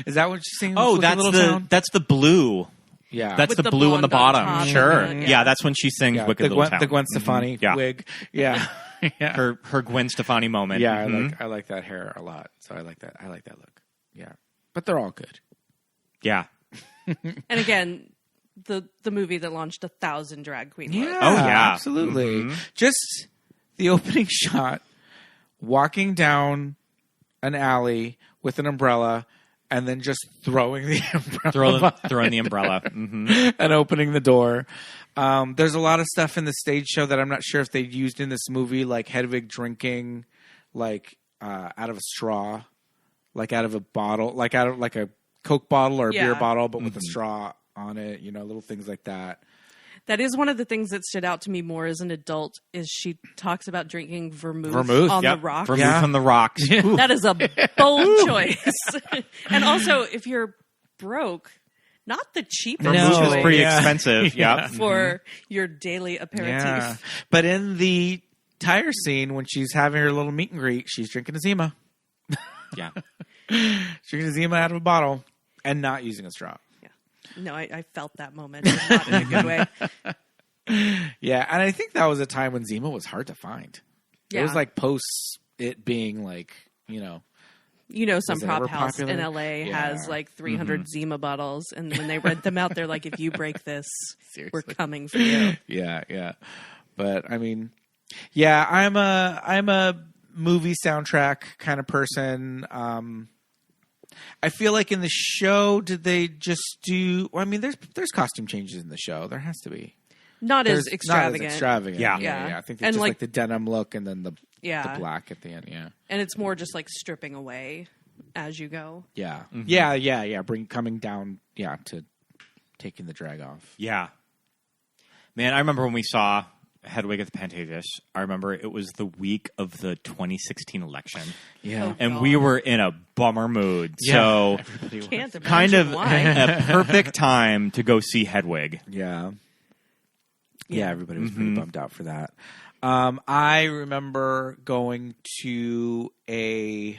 Is that what she's singing? Oh, Wicked Little Town? that's the blue. Yeah. That's With the the blue on the blonde bottom. on top Sure. and the- Yeah, that's when she sings yeah, Wicked the Little Gwen, Town. the Gwen Stefani Yeah. wig. Yeah. Yeah. Her Gwen Stefani moment. Yeah, Mhm. I like that hair a lot. So I like that look. Yeah. But they're all good. Yeah. And again, the movie that launched 1,000 drag queen looks. Oh, yeah. Absolutely. Just the opening shot, walking down an alley with an umbrella and then just throwing the umbrella Throwing the umbrella. Mhm. and opening the door. There's a lot of stuff in the stage show that I'm not sure if they used in this movie, like Hedwig drinking like out of a straw, like out of a bottle, like out of like a Coke bottle or a beer bottle, but with a straw on it, little things like that. That is one of the things that stood out to me more as an adult is she talks about drinking vermouth on yep. the rocks. Vermouth on the rocks. That is a bold choice. And also, if you're broke, not the cheapest Vermouth is choice pretty expensive. Yeah. for your daily aperitif. Yeah. But in the tire scene, when she's having her little meet and greet, she's drinking a Zima. Yeah. She's drinking a Zima out of a bottle and not using a straw. Yeah. No, I felt that moment, not in a good way. Yeah, and I think that was a time when Zima was hard to find. Yeah. It was like post it being like, you know. Some Was it prop ever house popular? in LA Yeah. has like 300 Zima bottles, and when they rent them out, they're like, if you break this, we're coming for you. Yeah. But I mean, yeah, I'm a movie soundtrack kind of person. I feel like in the show, did they just do? Well, I mean, there's costume changes in the show. There has to be. Not as Not extravagant. as extravagant. Yeah. Yeah. I think And it's just like- like the denim look and then the Yeah. black at the end. Yeah. And it's more just like stripping away as you go. Yeah. Yeah. Coming down. Yeah. To taking the drag off. Yeah. Man, I remember when we saw Hedwig at the Pantages. I remember it was the week of the 2016 election. Yeah. Oh, And God. we were in a bummer mood. Yeah. So Can't imagine kind of why. a perfect time to go see Hedwig. Yeah. Yeah. Yeah, everybody was pretty bummed out for that. I remember going to a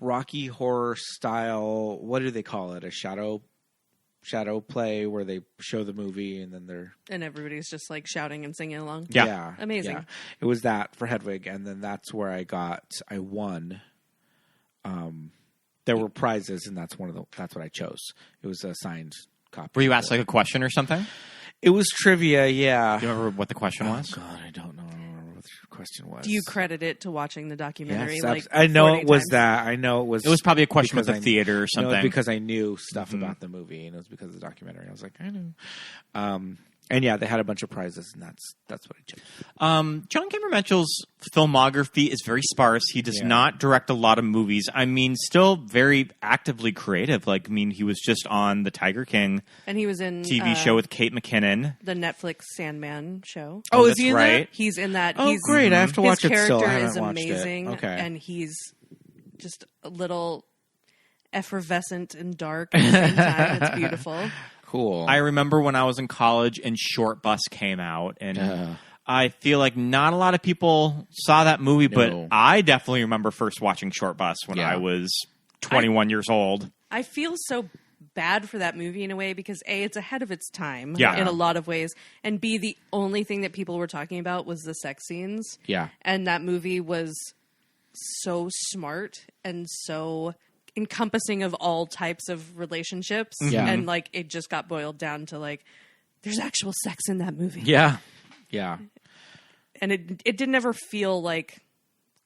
Rocky Horror style, what do they call it? A shadow play where they show the movie and then they're And everybody's just like shouting and singing along. Yeah. Amazing. Yeah. It was that for Hedwig, and then that's where I won. There were prizes, and that's what I chose. It was a signed copy. Were you asked like a question or something? It was trivia, yeah. Do you remember what the question was? Oh God, I don't know what the question was. Do you credit it to watching the documentary? Yes, Like I know 40 it was times? that. I know it was. It was probably a question with because the theater or No, it something. was because I knew stuff about the movie, and it was because of the documentary. I was like, I know. And yeah, they had a bunch of prizes, and that's what I chose. John Cameron Mitchell's filmography is very sparse. He does Yeah. not direct a lot of movies. I mean, still very actively creative. Like, I mean, he was just on the Tiger King And he was in TV show with Kate McKinnon. the Netflix Sandman show. Oh, is that's he in right. He's in that. Oh, He's, great! I have to watch his it still. I character haven't is watched it. amazing. Okay. And he's just a little effervescent and dark at the same time. It's beautiful. Cool. I remember when I was in college and Short Bus came out, and I feel like not a lot of people saw that movie, but No. I definitely remember first watching Short Bus when Yeah. I was 21 years old. I feel so bad for that movie in a way because A, it's ahead of its time Yeah. in a lot of ways, and B, the only thing that people were talking about was the sex scenes. Yeah. And that movie was so smart and so encompassing of all types of relationships. Yeah. And like it just got boiled down to like there's actual sex in that movie. Yeah. Yeah. And it didn't ever feel like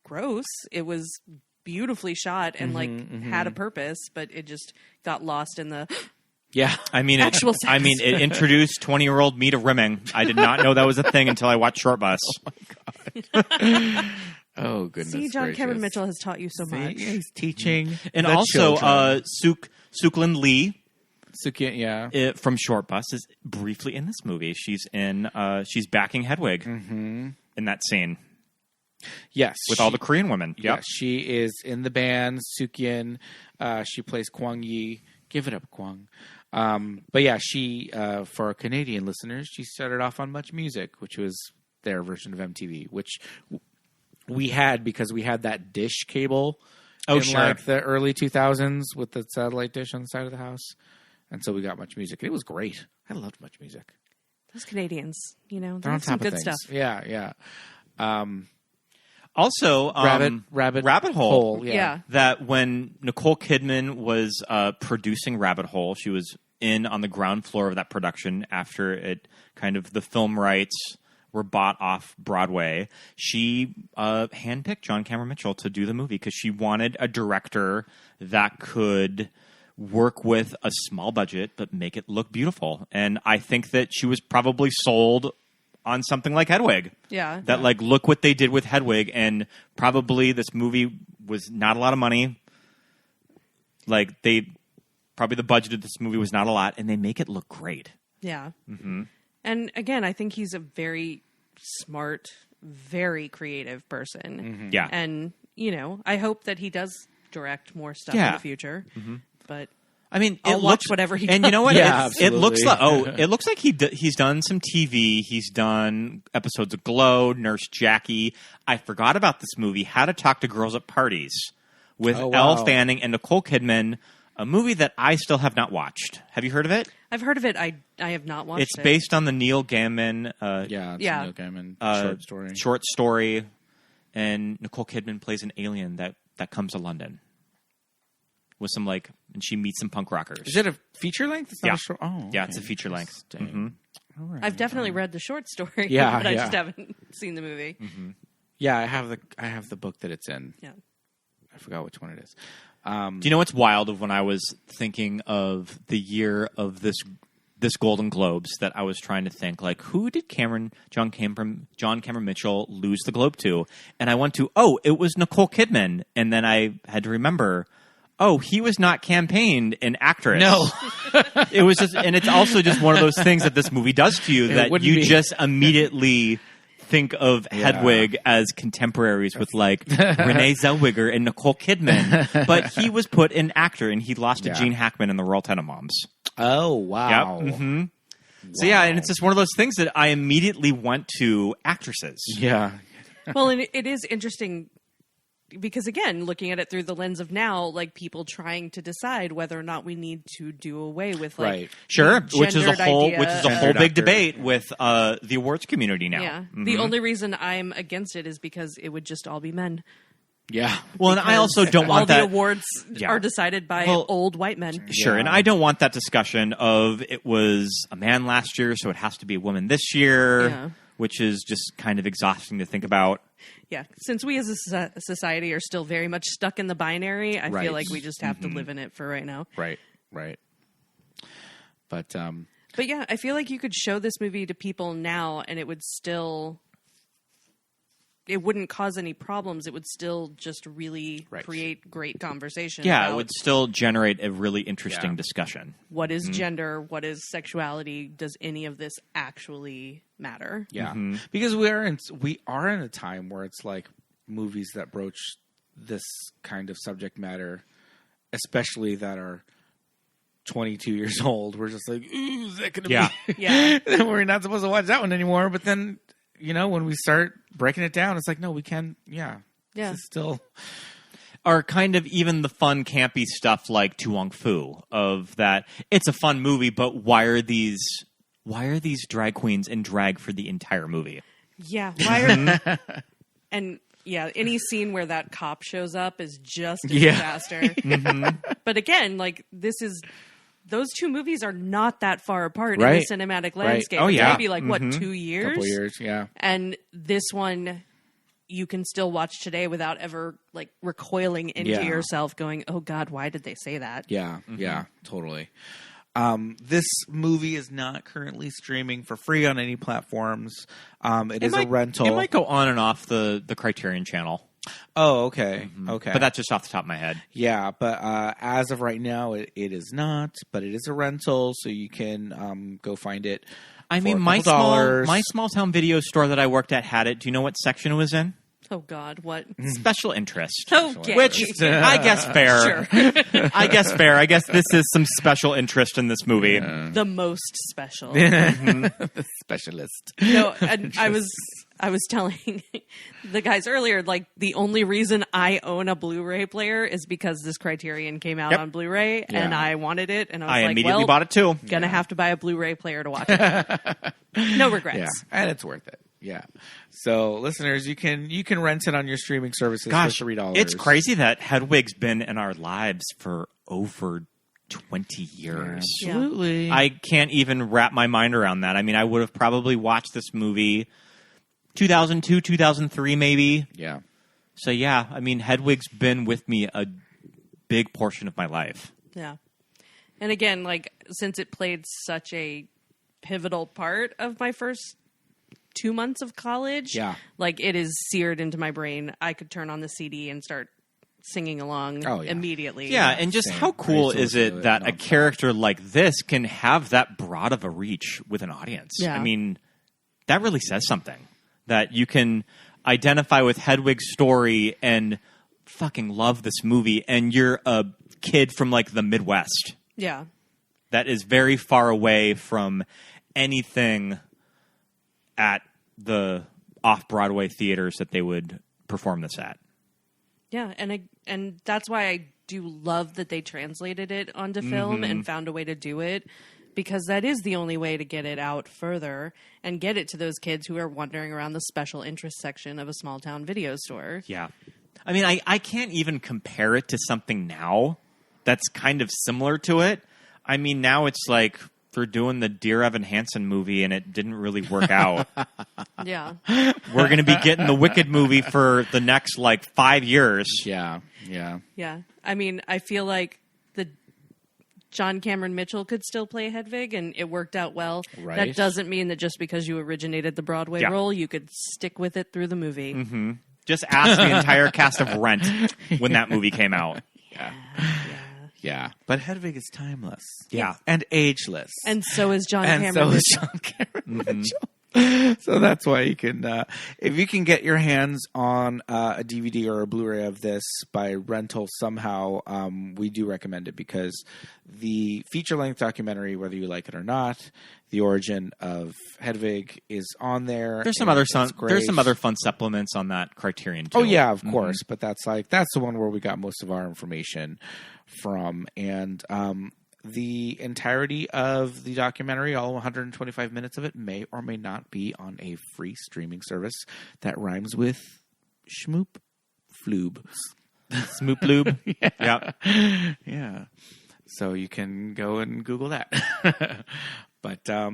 gross. It was beautifully shot and had a purpose, but it just got lost in the Yeah. I mean, Actual sex. I mean, it introduced 20-year-old me to rimming. I did not know that was a thing until I watched Short Bus. Oh goodness. See, John Cameron gracious. Mitchell has taught you so See, much. he's teaching, And the also, children. Suklin Lee Suki, yeah. from Short Bus is briefly in this movie. She's in. She's backing Hedwig in that scene Yes, with all the Korean women. Yeah, Yep. she is in the band. Sukyin. She plays Kwang Yi. Give it up, Kwang. But yeah, she for our Canadian listeners, she started off on Much Music, which was their version of MTV, which we had because we had that dish cable. Oh, in sure. like the early 2000s with the satellite dish on the side of the house, and so we got Much Music. It was great. I loved Much Music. Those Canadians, you know, they They're on have some top of good things. stuff. Yeah. Also, Rabbit Hole. Yeah. That when Nicole Kidman was producing Rabbit Hole, she was in on the ground floor of that production after it kind of the film rights were bought off Broadway. She handpicked John Cameron Mitchell to do the movie because she wanted a director that could work with a small budget but make it look beautiful. And I think that she was probably sold on something like Hedwig. Yeah. That like, look what they did with Hedwig, and probably this movie was not a lot of money. Like probably the budget of this movie was not a lot, and they make it look great. Yeah. And again, I think he's a very smart, very creative person. Mm-hmm. Yeah. And, you know, I hope that he does direct more stuff in the future. Mm-hmm. But I mean, I'll watch whatever he does. And you know what? Yeah, it looks like it looks like he's done some TV. He's done episodes of Glow, Nurse Jackie. I forgot about this movie, How to Talk to Girls at Parties, with Elle Fanning and Nicole Kidman. A movie that I still have not watched. Have you heard of it? I've heard of it. I have not watched it. It's based on the Neil Gaiman. It's a Neil Gaiman short story. Short story, and Nicole Kidman plays an alien that comes to London with some and she meets some punk rockers. Is it a feature length? It's not a short. Oh, okay. Yeah, it's a feature length. Mm-hmm. All right. I've definitely read the short story. Yeah, but I just haven't seen the movie. Mm-hmm. Yeah, I have the book that it's in. Yeah, I forgot which one it is. Do you know what's wild of when I was thinking of the year of this Golden Globes that I was trying to think, who did John Cameron Mitchell lose the Globe to? And I went to, it was Nicole Kidman. And then I had to remember, he was not campaigned an actress. No. It was just, and it's also just one of those things that this movie does to you that you just immediately think of Hedwig as contemporaries with Renee Zellweger and Nicole Kidman, but he was put in actor and he lost to Gene Hackman in the Royal Tenenbaums. Oh wow! Yep. Mm-hmm. Wow. So and it's just one of those things that I immediately went to actresses. Yeah. Well, and it is interesting because again, looking at it through the lens of now, people trying to decide whether or not we need to do away with sure, which is a whole big actor. debate with the awards community now. Yeah, mm-hmm. The only reason I'm against it is because it would just all be men. Yeah. Well, and I also don't want all the awards are decided by old white men. Sure, and I don't want that discussion of it was a man last year, so it has to be a woman this year, which is just kind of exhausting to think about. Yeah, since we as a society are still very much stuck in the binary, I feel like we just have to live in it for right now. Right. But yeah, I feel like you could show this movie to people now and it would still... It wouldn't cause any problems. It would still just really create great conversation. Yeah, it would still generate a really interesting discussion. What is gender? What is sexuality? Does any of this actually matter? Yeah, because we are in a time where it's movies that broach this kind of subject matter, especially that are 22 years old. We're just ooh, is that going to be? Yeah. We're not supposed to watch that one anymore. But then, when we start breaking it down, it's no, we can. Yeah. This is still. Or kind of even the fun, campy stuff like To Wong Fu, of that it's a fun movie, but why are these drag queens in drag for the entire movie? Yeah. Why are and any scene where that cop shows up is just a disaster. But again, those two movies are not that far apart in the cinematic landscape. Oh, yeah. Maybe 2 years? Couple years, yeah. And this one you can still watch today without ever recoiling into yourself going, oh God, why did they say that? Yeah, yeah, totally. This movie is not currently streaming for free on any platforms. It is a rental. It might go on and off the Criterion channel. Oh, okay. Okay. But that's just off the top of my head. Yeah, but as of right now, it is not. But it is a rental, so you can go find it. I mean, my small town video store that I worked at had it. Do you know what section it was in? Oh God, what? Special interest. Okay. Which I guess fair. Sure. I guess fair. I guess this is some special interest in this movie. The most special. The specialist. And I was telling the guys earlier, the only reason I own a Blu-ray player is because this Criterion came out on Blu-ray and I wanted it. And I was immediately bought it too. Gonna have to buy a Blu-ray player to watch it. No regrets. Yeah, and it's worth it. Yeah. So, listeners, you can rent it on your streaming services for $3. It's crazy that Hedwig's been in our lives for over 20 years. Yeah, absolutely. I can't even wrap my mind around that. I mean, I would have probably watched this movie 2002, 2003 maybe. Yeah. So, yeah, I mean, Hedwig's been with me a big portion of my life. Yeah. And again, since it played such a pivotal part of my first 2 months of college, it is seared into my brain. I could turn on the CD and start singing along immediately. Yeah, and just how cool is it that a character like this can have that broad of a reach with an audience? Yeah. I mean, that really says something. That you can identify with Hedwig's story and fucking love this movie, and you're a kid from like the Midwest. Yeah. That is very far away from anything at the off-Broadway theaters that they would perform this at. Yeah, and that's why I do love that they translated it onto film and found a way to do it, because that is the only way to get it out further and get it to those kids who are wandering around the special interest section of a small town video store. Yeah. I mean, I can't even compare it to something now that's kind of similar to it. I mean, now it's like they're doing the Dear Evan Hansen movie and it didn't really work out. Yeah. We're going to be getting the Wicked movie for the next, 5 years. Yeah. Yeah. I mean, I feel like the John Cameron Mitchell could still play Hedwig, and it worked out well. Right. That doesn't mean that just because you originated the Broadway role, you could stick with it through the movie. Mm-hmm. Just ask the entire cast of Rent when that movie came out. Yeah. But Hedwig is timeless. Yeah. And ageless. And so is John and Cameron so is Mitchell. John Cameron Mitchell. So that's why you can, if you can get your hands on a DVD or a Blu-ray of this by rental somehow, we do recommend it, because the feature-length documentary, whether you like it or not, the origin of Hedwig is on there. There's some other fun supplements on that Criterion too. Oh yeah, of course. But that's the one where we got most of our information from, and the entirety of the documentary, all 125 minutes of it, may or may not be on a free streaming service that rhymes with Schmoop Floob. Smoop Lube. Yeah. So you can go and Google that. But I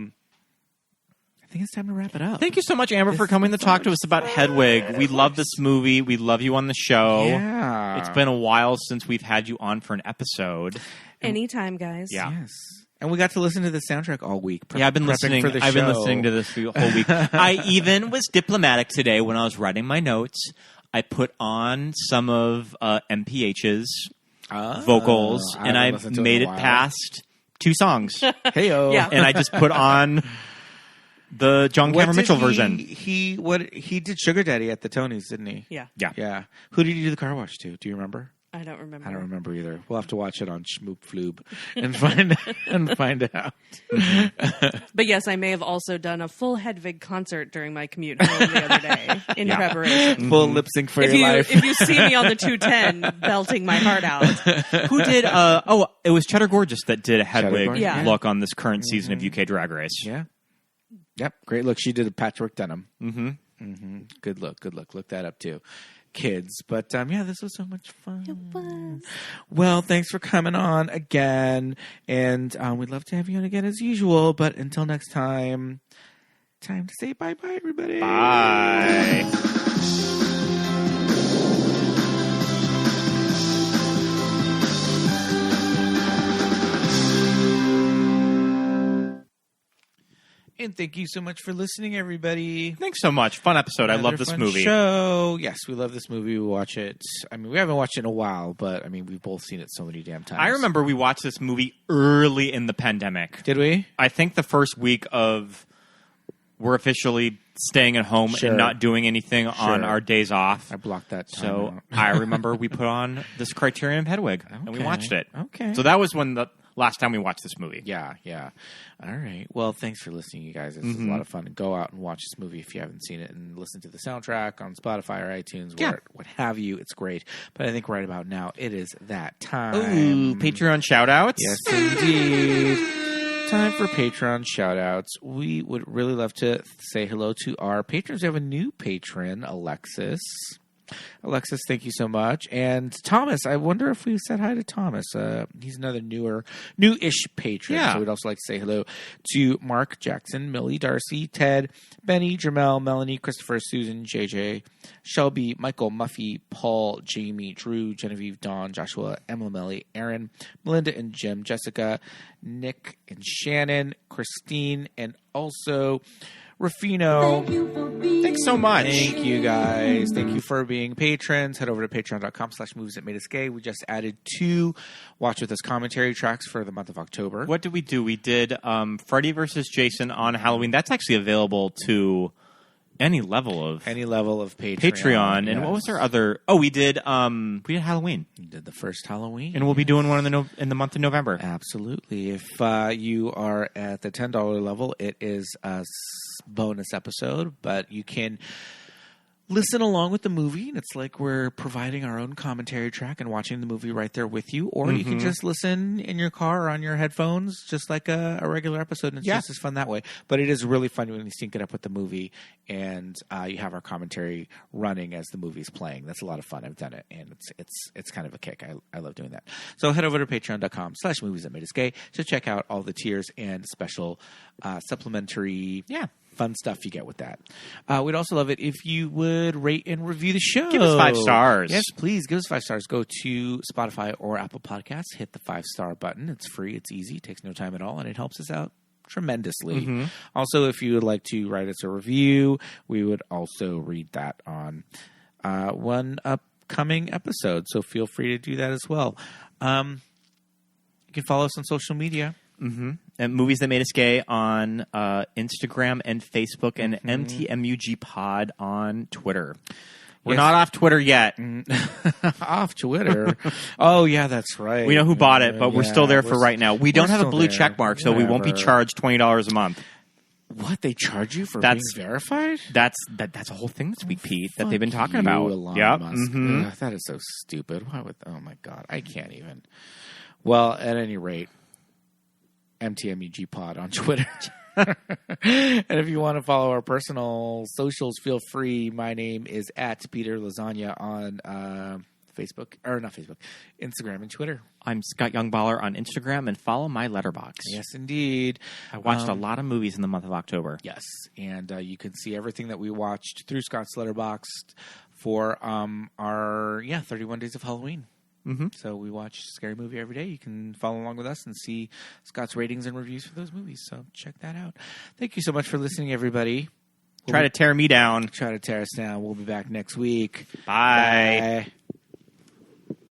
think it's time to wrap it up. Thank you so much, Amber, for coming to talk to us about Hedwig. We love this movie. We love you on the show. Yeah. It's been a while since we've had you on for an episode. Anytime, guys. Yeah. Yes. And we got to listen to the soundtrack all week. I've been listening. I've been listening to this the whole week. I even was diplomatic today when I was writing my notes. I put on some of MPH's vocals, and I made it past 2 songs. Heyo. Yeah. And I just put on the John Cameron Mitchell version. He did Sugar Daddy at the Tonys, didn't he? Yeah. Yeah. Who did he do the car wash to? Do you remember? I don't remember. I don't remember either. We'll have to watch it on Schmoop Floob and find out. But yes, I may have also done a full Hedwig concert during my commute home the other day in preparation. Full lip sync for your life. If you see me on the 210 belting my heart out. Who did? It was Cheddar Gorgeous that did a Hedwig Gorgeous. look on this current season of UK Drag Race. Yeah. Yep. Great look. She did a patchwork denim. Mm-hmm. Good look. Look that up too, kids. But this was so much fun. It was. Well, thanks for coming on again, and we'd love to have you on again as usual. But until next time, time to say bye, everybody. Bye. And thank you so much for listening, everybody. Thanks so much. Fun episode. I love this movie. Show. Yes, we love this movie. We watch it. I mean, we haven't watched it in a while, but I mean, we've both seen it so many damn times. I remember we watched this movie early in the pandemic. Did we? I think the first week of we're officially staying at home and not doing anything on our days off. I blocked that time So out. I remember we put on this Criterion of Hedwig and we watched it. Okay. So that was when the last time we watched this movie. Yeah. All right. Well, thanks for listening, you guys. This is a lot of fun. Go out and watch this movie if you haven't seen it, and listen to the soundtrack on Spotify or iTunes, what have you. It's great. But I think right about now, it is that time. Ooh, Patreon shout-outs? Yes, indeed. Time for Patreon shout-outs. We would really love to say hello to our patrons. We have a new patron, Alexis. Alexis, thank you so much. And Thomas, I wonder if we said hi to Thomas. He's another new-ish patron. Yeah. So we'd also like to say hello to Mark, Jackson, Millie, Darcy, Ted, Benny, Jamel, Melanie, Christopher, Susan, JJ, Shelby, Michael, Muffy, Paul, Jamie, Drew, Genevieve, Dawn, Joshua, Emma, Melly, Aaron, Melinda and Jim, Jessica, Nick and Shannon, Christine, and also Ruffino. Thanks so much. Thank you, guys. Thank you for being patrons. Head over to patreon.com/movies that made us gay. We just added 2 Watch With Us commentary tracks for the month of October. What did we do? We did Freddy vs. Jason on Halloween. That's actually available to any level of Patreon. Yes. And what was our other? Oh, we did Halloween. We did the first Halloween, and we'll be doing one in the month of November. Absolutely. If you are at the $10 level, it is a bonus episode, but you can listen along with the movie, and it's like we're providing our own commentary track and watching the movie right there with you, or you can just listen in your car or on your headphones, just like a regular episode, and it's just as fun that way. But it is really fun when you sync it up with the movie, and you have our commentary running as the movie's playing. That's a lot of fun. I've done it, and it's kind of a kick. I love doing that. So head over to patreon.com/movies that made us gay to check out all the tiers and special supplementary fun stuff you get with that. We'd also love it if you would rate and review the show. Give us 5 stars. Yes, please. Give us 5 stars. Go to Spotify or Apple Podcasts. Hit the 5-star button. It's free. It's easy. It takes no time at all, and it helps us out tremendously. Also, if you would like to write us a review, we would also read that on one upcoming episode. So feel free to do that as well. You can follow us on social media. And Movies That Made Us Gay on Instagram and Facebook, and MTMUG Pod on Twitter. We're not off Twitter yet. Off Twitter? Oh, yeah, that's right. We know who bought it, but we're still there for right now. We don't have a blue check mark, so we won't be charged $20 a month. What? They charge you for being verified? That's a whole thing this week, Pete, that they've been talking about. Yep. That is so stupid. Why would? Oh, my God. I can't even. Well, at any rate, MTMEG Pod on Twitter. And if you want to follow our personal socials, feel free. My name is at Peter Lasagna on Facebook, or not Facebook, Instagram and Twitter. I'm Scott Youngballer on Instagram, and follow my letterbox. Yes, indeed. I watched a lot of movies in the month of October. Yes, and you can see everything that we watched through Scott's letterbox for our 31 Days of Halloween. So we watch a scary movie every day. You can follow along with us and see Scott's ratings and reviews for those movies. So check that out. Thank you so much for listening, everybody. Try to tear me down. Try to tear us down. We'll be back next week. Bye.